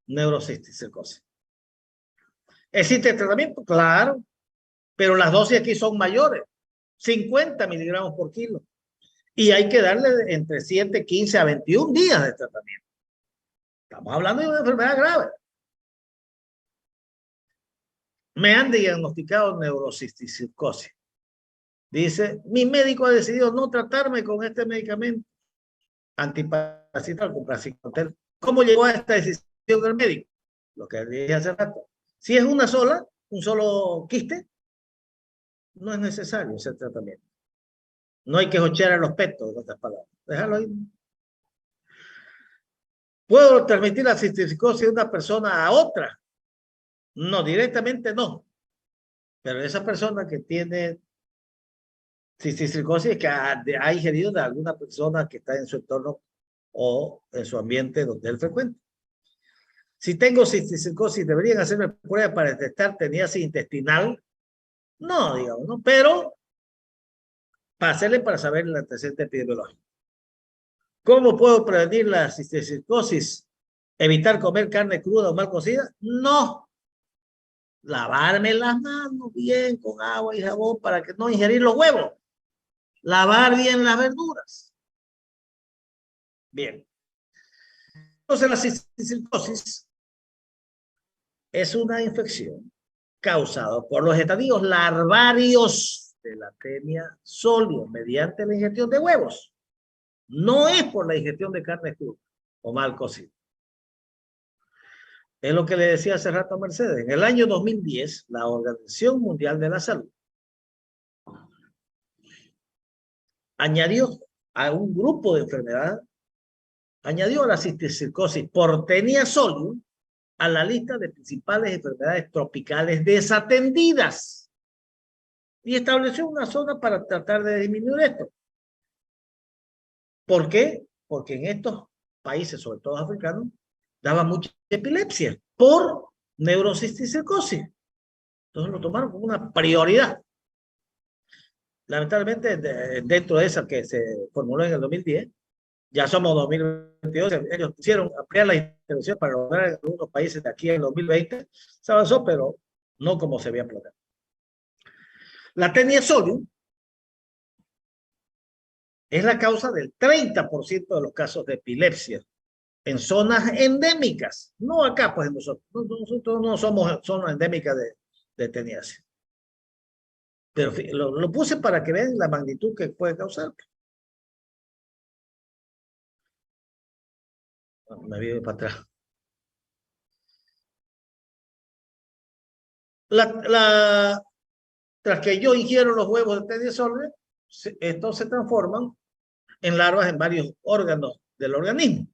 neurocisticercosis. ¿Existe tratamiento? Claro. Pero las dosis aquí son mayores. 50 miligramos por kilo. Y hay que darle entre 7, 15 a 21 días de tratamiento. Estamos hablando de una enfermedad grave. Me han diagnosticado neurocisticercosis. Dice, mi médico ha decidido no tratarme con este medicamento antiparasital, con praziquantel. ¿Cómo llegó a esta decisión del médico? Lo que dije hace rato. Si es una sola, un solo quiste, no es necesario ese tratamiento. No hay que jochear a los petos, en otras palabras. Déjalo ahí. ¿Puedo transmitir la cisticercosis de una persona a otra? No, directamente no. Pero esa persona que tiene cisticercosis es que ha ingerido de alguna persona que está en su entorno o en su ambiente donde él frecuenta. Si tengo cisticercosis, ¿deberían hacerme pruebas para detectar teniasis intestinal? No, digamos, ¿no? Pero pásenle para saber el antecedente epidemiológico. ¿Cómo puedo prevenir la cisticercosis? ¿Evitar comer carne cruda o mal cocida? No. Lavarme las manos bien con agua y jabón para que no ingerir los huevos. Lavar bien las verduras. Bien. Entonces la cisticercosis es una infección causada por los estadios larvarios de la Taenia solium mediante la ingestión de huevos. No es por la ingestión de carne cruda o mal cocida. Es lo que le decía hace rato a Mercedes. En el año 2010, la Organización Mundial de la Salud añadió a un grupo de enfermedades, añadió a la cisticercosis por Taenia solium a la lista de principales enfermedades tropicales desatendidas y estableció una zona para tratar de disminuir esto. ¿Por qué? Porque en estos países, sobre todo africanos, daba mucha epilepsia por neurocisticercosis. Entonces lo tomaron como una prioridad. Lamentablemente, dentro de esa que se formuló en el 2010, ya somos 2022, ellos quisieron ampliar la intervención para lograr en algunos países de aquí en 2020, se avanzó, pero no como se había planeado. La Taenia solium es la causa del 30% de los casos de epilepsia en zonas endémicas. No acá, pues nosotros no somos zonas endémicas de teniasis. Pero lo puse para que vean la magnitud que puede causar. Me viene para atrás. Tras que yo ingiero los huevos de Taenia solium, estos se transforman en larvas en varios órganos del organismo.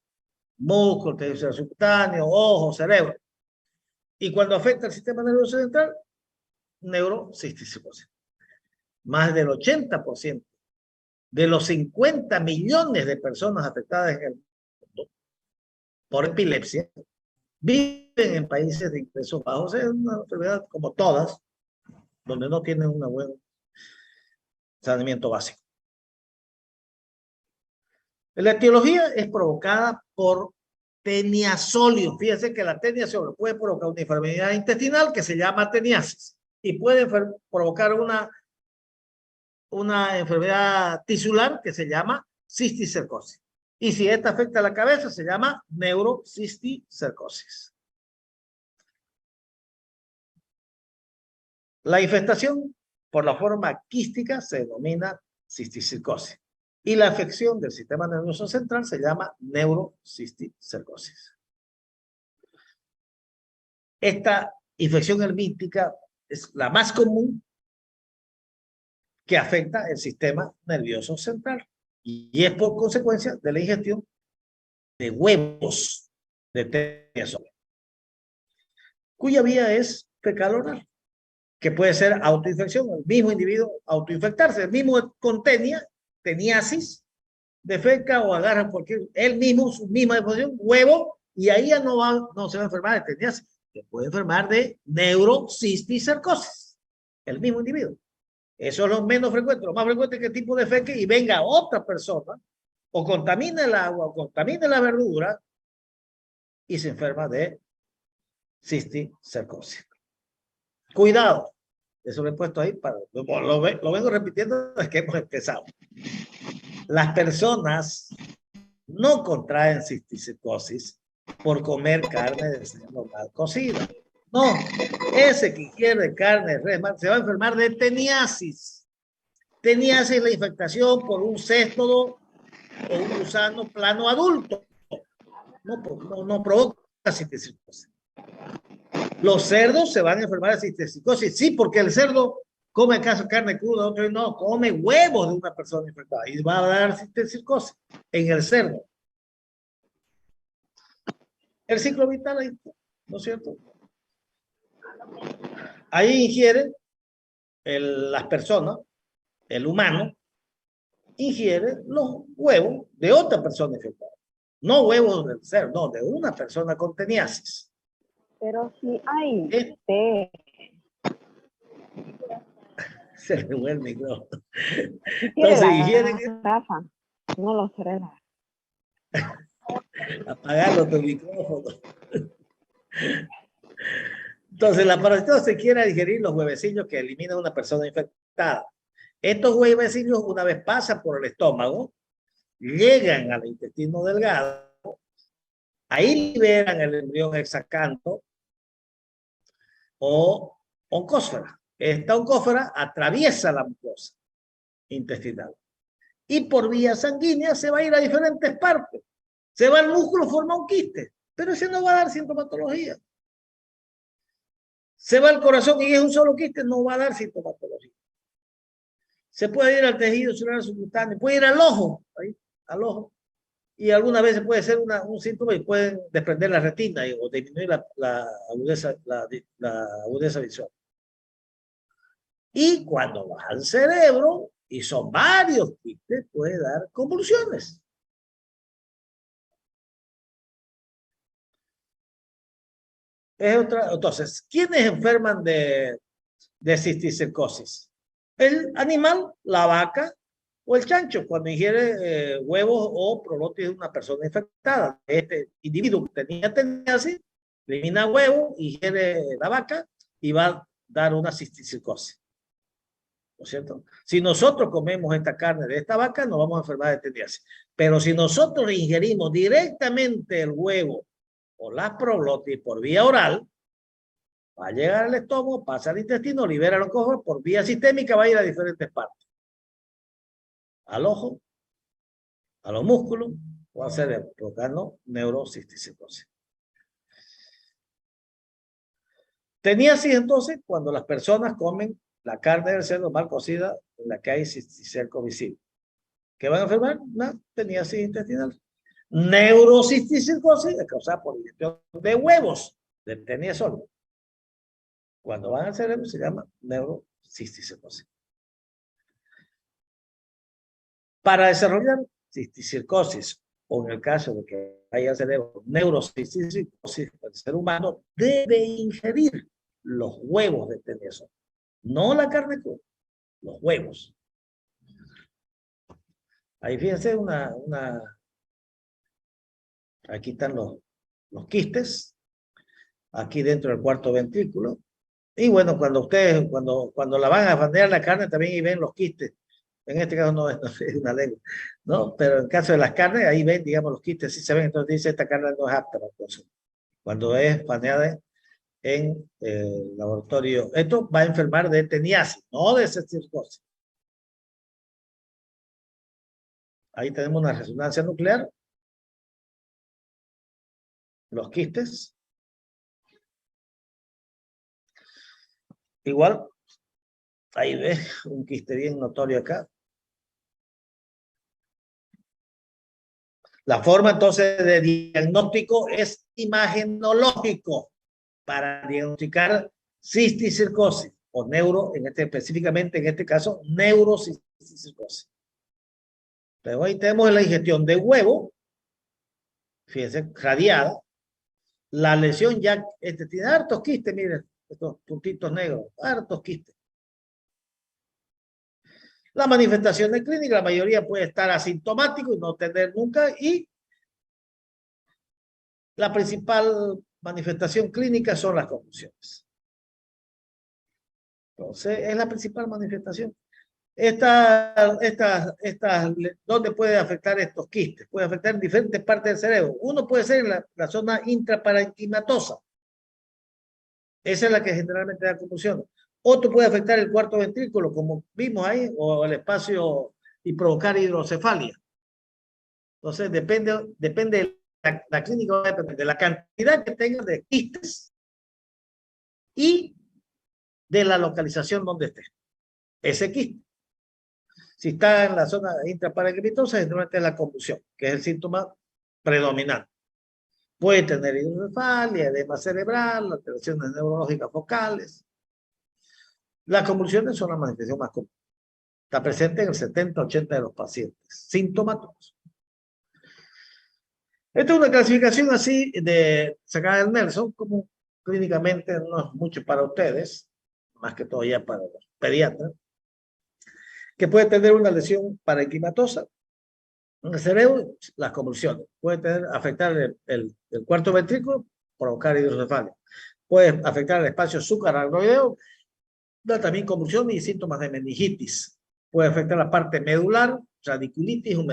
Músculo, tejido subcutáneo, ojo, cerebro. Y cuando afecta el sistema nervioso central, neurocisticercosis. Más del 80% de los 50 millones de personas afectadas en el mundo por epilepsia viven en países de ingresos bajos. Es una enfermedad como todas, donde no tienen un buen saneamiento básico. La etiología es provocada por Taenia solium. Fíjense que la Taenia solium puede provocar una enfermedad intestinal que se llama teniasis y puede provocar una una enfermedad tisular que se llama cisticercosis. Y si esta afecta a la cabeza, se llama neurocisticercosis. La infestación por la forma quística se denomina cisticercosis. Y la afección del sistema nervioso central se llama neurocisticercosis. Esta infección hermítica es la más común que afecta el sistema nervioso central. Y es por consecuencia de la ingestión de huevos de teniasol, cuya vía es fecal oral, que puede ser autoinfección, el mismo individuo autoinfectarse, el mismo con teniasis, defeca o agarra cualquier, él mismo, su misma deposición, huevo, y ahí ya no se va a enfermar de teniasis, se puede enfermar de neurocisticercosis, el mismo individuo. Eso es lo menos frecuente. Lo más frecuente es que el tipo de feque y venga otra persona o contamine el agua o contamine la verdura y se enferma de cisticercosis. Cuidado. Eso lo he puesto ahí para lo vengo repitiendo desde que hemos empezado. Las personas no contraen cisticercosis por comer carne de cerdo mal cocida. No, ese que ingiere carne de res se va a enfermar de teniasis. Teniasis es la infectación por un céstodo o un gusano plano adulto. No provoca cisticercosis. Los cerdos se van a enfermar de cisticercosis, sí, porque el cerdo come acaso carne cruda, otro no, come huevos de una persona infectada y va a dar cisticercosis en el cerdo. El ciclo vital ahí, ¿no es cierto? Ahí ingieren las personas, el humano, ingiere los huevos de otra persona infectada. No huevos del cerdo, no, de una persona con teniasis. Pero si hay Se le fue el micrófono. Entonces ingieren. Rafa, no lo será. Apagarlo tu micrófono. Entonces la parasitosis quiere digerir los huevecillos que elimina una persona infectada. Estos huevecillos, una vez pasan por el estómago, llegan al intestino delgado, ahí liberan el embrión hexacanto o oncósfera. Esta oncósfera atraviesa la mucosa intestinal y por vía sanguínea se va a ir a diferentes partes. Se va al músculo, forma un quiste, pero ese no va a dar sintomatología. Se va al corazón y es un solo quiste, no va a dar sintomatología. Se puede ir al tejido celular subcutáneo, puede ir al ojo, ahí, al ojo, y algunas veces puede ser un síntoma y pueden desprender la retina o disminuir la agudeza visual. Y cuando va al cerebro, y son varios quistes, puede dar convulsiones. Entonces, ¿quiénes enferman de cisticercosis? El animal, la vaca o el chancho, cuando ingiere huevos o prolotis de una persona infectada. Este individuo que tenía teniasis, elimina huevo, ingiere la vaca y va a dar una cisticercosis. ¿No es cierto? Si nosotros comemos esta carne de esta vaca, nos vamos a enfermar de teniasis. Pero si nosotros ingerimos directamente el huevo o la prolotis por vía oral, va a llegar al estómago, pasa al intestino, libera los cojos, por vía sistémica va a ir a diferentes partes. Al ojo, a los músculos, o al cerebro, provocando neurocisticercosis. Teniasis entonces cuando las personas comen la carne del cerdo mal cocida en la que hay cisticerco visible. ¿Qué van a enfermar? Una teniasis intestinal. Neurocisticercosis es causada por ingestión de huevos de teniasol. Cuando van al cerebro se llama neurocisticercosis. Para desarrollar cisticercosis, o en el caso de que haya cerebro neurocisticercosis, el ser humano debe ingerir los huevos de teniasol. No la carne cruda, los huevos. Ahí fíjense aquí están los quistes, aquí dentro del cuarto ventrículo. Y bueno, cuando ustedes, cuando la van a bandear la carne, también ahí ven los quistes En este caso no es, no es una lengua, ¿no? Pero en caso de las carnes, ahí ven, digamos, los quistes sí se ven, entonces dice esta carne no es apta para el consumo. Cuando es paneada en laboratorio. Esto va a enfermar de teniasis, no de cisticercosis. Ahí tenemos una resonancia nuclear. Los quistes. Igual, ahí ves un quiste bien notorio acá. La forma entonces de diagnóstico es imagenológico para diagnosticar cisticercosis o específicamente en este caso, neurocisticercosis. Pero ahí tenemos la ingestión de huevo, fíjense, radiada. La lesión ya tiene hartos quistes, miren, estos puntitos negros, hartos quistes. La manifestación de clínica, la mayoría puede estar asintomático y no tener nunca, y la principal manifestación clínica son las convulsiones. Entonces, es la principal manifestación. ¿Dónde puede afectar estos quistes? Puede afectar en diferentes partes del cerebro. Uno puede ser en la zona intraparenquimatosa. Esa es la que generalmente da convulsiones. Otro puede afectar el cuarto ventrículo, como vimos ahí, o el espacio y provocar hidrocefalia. Entonces, depende de la clínica, va a depender de la cantidad que tenga de quistes y de la localización donde esté ese quiste. Si está en la zona intraparenquimatosa, generalmente es la convulsión, que es el síntoma predominante. Puede tener hidrocefalia, edema cerebral, alteraciones neurológicas focales. Las convulsiones son la manifestación más común. Está presente en el 70-80% de los pacientes. Sintomáticos. Esta es una clasificación así sacada del Nelson, como clínicamente no es mucho para ustedes, más que todo ya para los pediatras, que puede tener una lesión parenquimatosa en el cerebro, las convulsiones. Puede afectar el cuarto ventrículo, provocar hidrocefalia. Puede afectar el espacio suprarracoideo, da también convulsiones y síntomas de meningitis. Puede afectar la parte medular, radiculitis o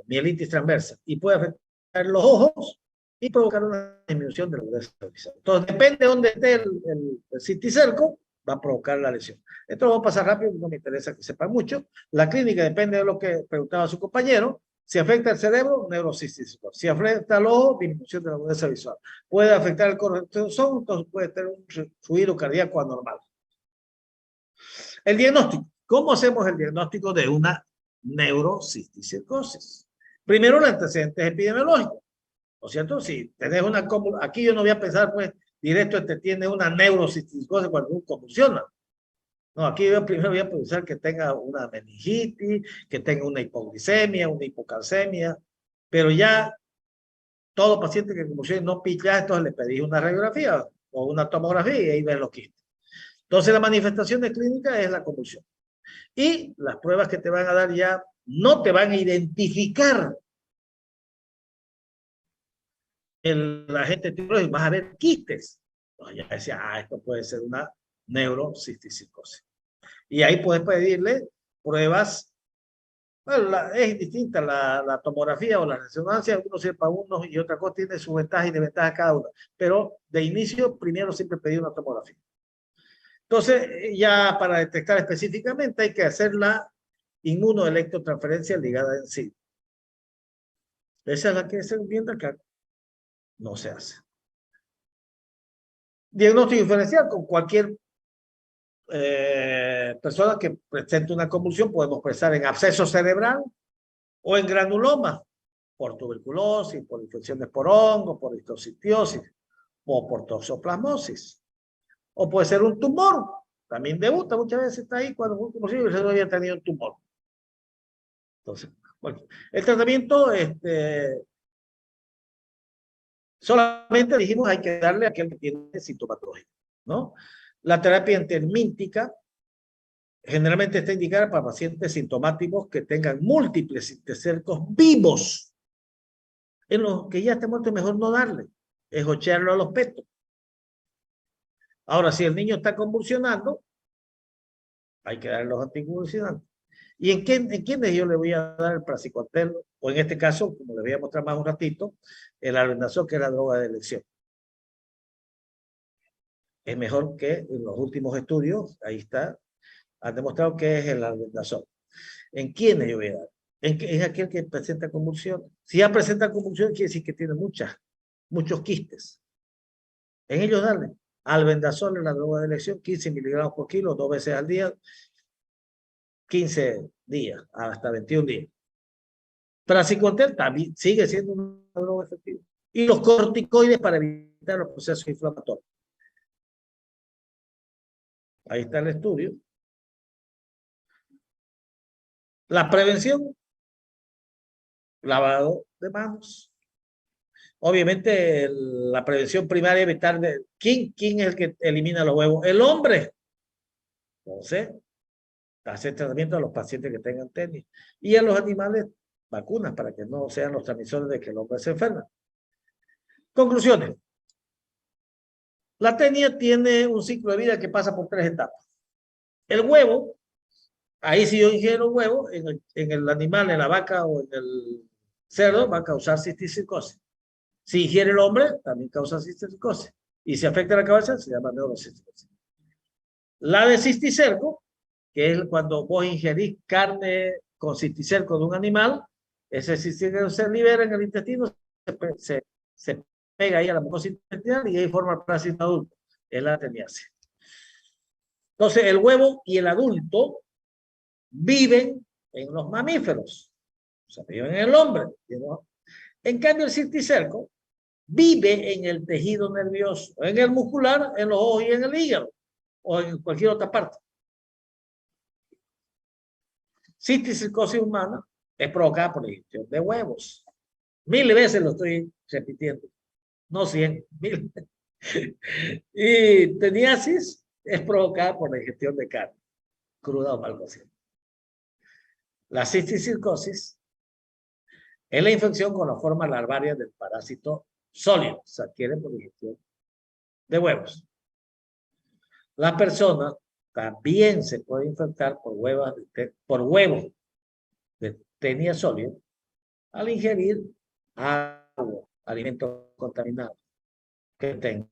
mielitis transversa. Y puede afectar los ojos y provocar una disminución de la agudeza visual. Entonces, depende de dónde esté el cisticerco, va a provocar la lesión. Esto lo voy a pasar rápido, no me interesa que sepan mucho. La clínica depende de lo que preguntaba su compañero. Si afecta el cerebro, neurocisticercosis. Si afecta el ojo, disminución de la agudeza visual. Puede afectar el corazón, entonces puede tener un fluido cardíaco anormal. El diagnóstico. ¿Cómo hacemos el diagnóstico de una neurocisticercosis? Primero, el antecedente epidemiológico. ¿No es cierto? Si tenés aquí yo no voy a pensar, pues, directo, tiene una neurocisticercosis cuando convulsiona. No, aquí yo primero voy a pensar que tenga una meningitis, que tenga una hipoglicemia, una hipocalcemia, pero ya todo paciente que convulsione no pilla, entonces le pedís una radiografía o una tomografía y ahí ves los quistes. Entonces la manifestación de clínica es la convulsión. Y las pruebas que te van a dar ya no te van a identificar el agente tiroideo, vas a ver quistes. Entonces ya decía, esto puede ser una neurocisticercosis. Y ahí puedes pedirle pruebas. Bueno, es distinta la tomografía o la resonancia, uno sirve para uno y otra cosa tiene sus ventajas y desventajas cada una. Pero de inicio, primero siempre pedí una tomografía. Entonces, ya para detectar específicamente hay que hacer la inmunoelectrotransferencia ligada en sí. Esa es la que se viene acá. No se hace. Diagnóstico diferencial con cualquier persona que presente una convulsión, podemos pensar en absceso cerebral o en granuloma, por tuberculosis, por infecciones por hongos, por histocitiosis o por toxoplasmosis. O puede ser un tumor, también debuta, muchas veces está ahí cuando como si no había tenido un tumor. Entonces, bueno, el tratamiento, solamente dijimos hay que darle a aquel que tiene sintomatología, ¿no? La terapia intermíntica generalmente está indicada para pacientes sintomáticos que tengan múltiples cisticercos vivos. En los que ya está muerto, mejor no darle, es ochearlo a los petos. Ahora, si el niño está convulsionando, hay que darle los anticonvulsionantes. ¿Y en quiénes yo le voy a dar el praziquantel? O en este caso, como les voy a mostrar más un ratito, el albendazol, que es la droga de elección. Es mejor que en los últimos estudios, ahí está, han demostrado que es el albendazol. ¿En quiénes yo voy a dar? En aquel que presenta convulsiones. Si ya presenta convulsiones, quiere decir que tiene muchos quistes. En ellos darle albendazol en la droga de elección, 15 miligramos por kilo, 2 veces al día, 15 días, hasta 21 días. Praziquantel también sigue siendo una droga efectiva. Y los corticoides para evitar los procesos inflamatorios. Ahí está el estudio. La prevención, lavado de manos. Obviamente la prevención primaria, evitar ¿quién es el que elimina los huevos? El hombre. Entonces, hacer tratamiento a los pacientes que tengan tenia. Y a los animales, vacunas para que no sean los transmisores de que el hombre se enferma. Conclusiones. La tenia tiene un ciclo de vida que pasa por 3 etapas. El huevo, ahí si yo ingiero huevo, en el animal, en la vaca o en el cerdo, va a causar cisticercosis. Si ingiere el hombre, también causa cisticercosis. Y si afecta la cabeza, se llama neurocisticercosis. La de cisticerco, que es cuando vos ingerís carne con cisticerco de un animal, ese cisticerco se libera en el intestino, se pega ahí a la mucosa intestinal y ahí forma el parásito adulto. Es la teniasis. Entonces, el huevo y el adulto viven en los mamíferos. O sea, viven en el hombre. ¿No? En cambio, el cisticerco vive en el tejido nervioso, en el muscular, en los ojos y en el hígado, o en cualquier otra parte. Cisticercosis humana es provocada por la ingestión de huevos. 1000 veces lo estoy repitiendo. No 100, 1000. Y teniasis es provocada por la ingestión de carne, cruda o mal cocida. La cisticercosis es la infección con la forma larvaria del parásito sólido. Se adquiere por ingestión de huevos. La persona también se puede infectar por huevos de tenia sólido al ingerir agua, alimentos contaminados que tengan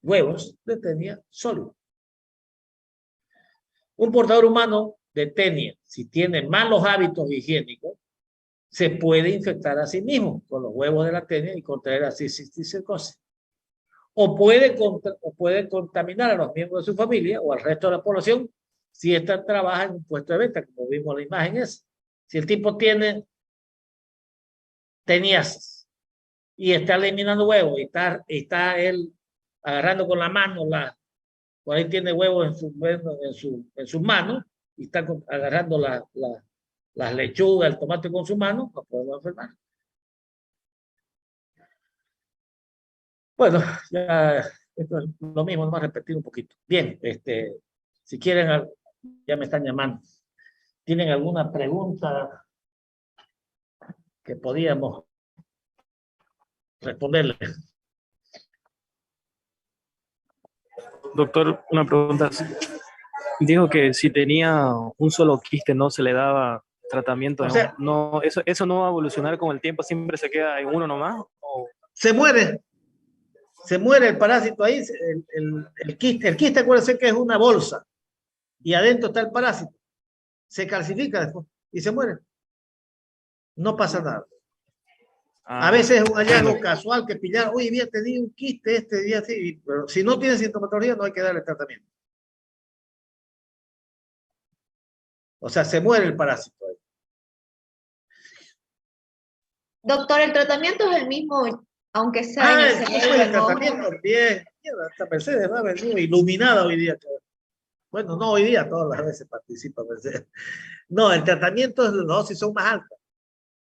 huevos de tenia sólido. Un portador humano de tenia, si tiene malos hábitos higiénicos, se puede infectar a sí mismo con los huevos de la tenia y contraer así cisticercosis. O puede contaminar a los miembros de su familia o al resto de la población si ésta trabaja en un puesto de venta, como vimos en la imagen esa. Si el tipo tiene teniasis y está eliminando huevos y está él agarrando con la mano, por ahí tiene huevos en sus manos y está agarrando las lechugas, el tomate con su mano, no podemos enfermar. Bueno, ya esto es lo mismo, nomás repetir un poquito. Bien, si quieren, ya me están llamando. ¿Tienen alguna pregunta que podíamos responderle? Doctor, una pregunta. Dijo que si tenía un solo quiste no se le daba tratamiento. O sea, no, eso no va a evolucionar con el tiempo, siempre se queda en uno nomás. se muere el parásito ahí, el quiste, acuérdense que es una bolsa y adentro está el parásito. Se calcifica después y se muere. No pasa nada. A veces es un hallazgo casual que pillar, oye, bien, te di un quiste este día, sí, pero si no tiene sintomatología no hay que darle tratamiento. O sea, se muere el parásito ahí. Doctor, el tratamiento es el mismo, aunque sea en el cerebro. El tratamiento, bien. Esta Mercedes va a venir iluminada hoy día. Bueno, no hoy día, todas las veces participa Mercedes. No, el tratamiento es las dosis son más altas.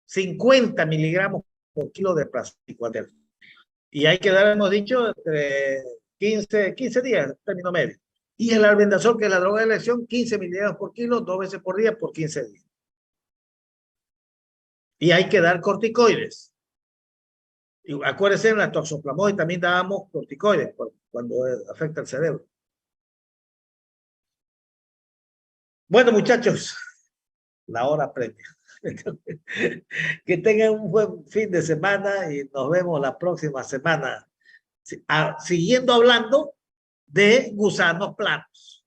50 miligramos por kilo de praziquantel. Y hay que dar, hemos dicho, entre 15 días, término medio. Y el albendazol, que es la droga de elección, 15 miligramos por kilo, 2 veces por día, por 15 días. Y hay que dar corticoides. Y acuérdense, en la toxoplasmosis también dábamos corticoides cuando afecta el cerebro. Bueno, muchachos, la hora apremia. Que tengan un buen fin de semana y nos vemos la próxima semana. Siguiendo hablando de gusanos planos.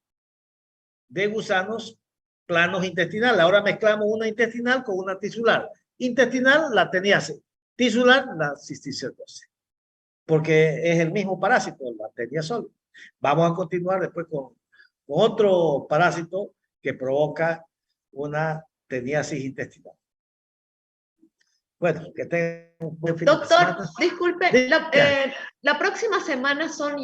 De gusanos planos intestinales. Ahora mezclamos una intestinal con una tisular. Intestinal la teniase, tisular la cisticercosis. Porque es el mismo parásito, la tenia solo. Vamos a continuar después con otro parásito que provoca una teniasis intestinal. Bueno, que tengan un buen fin de semana. Doctor, disculpe, la próxima semana son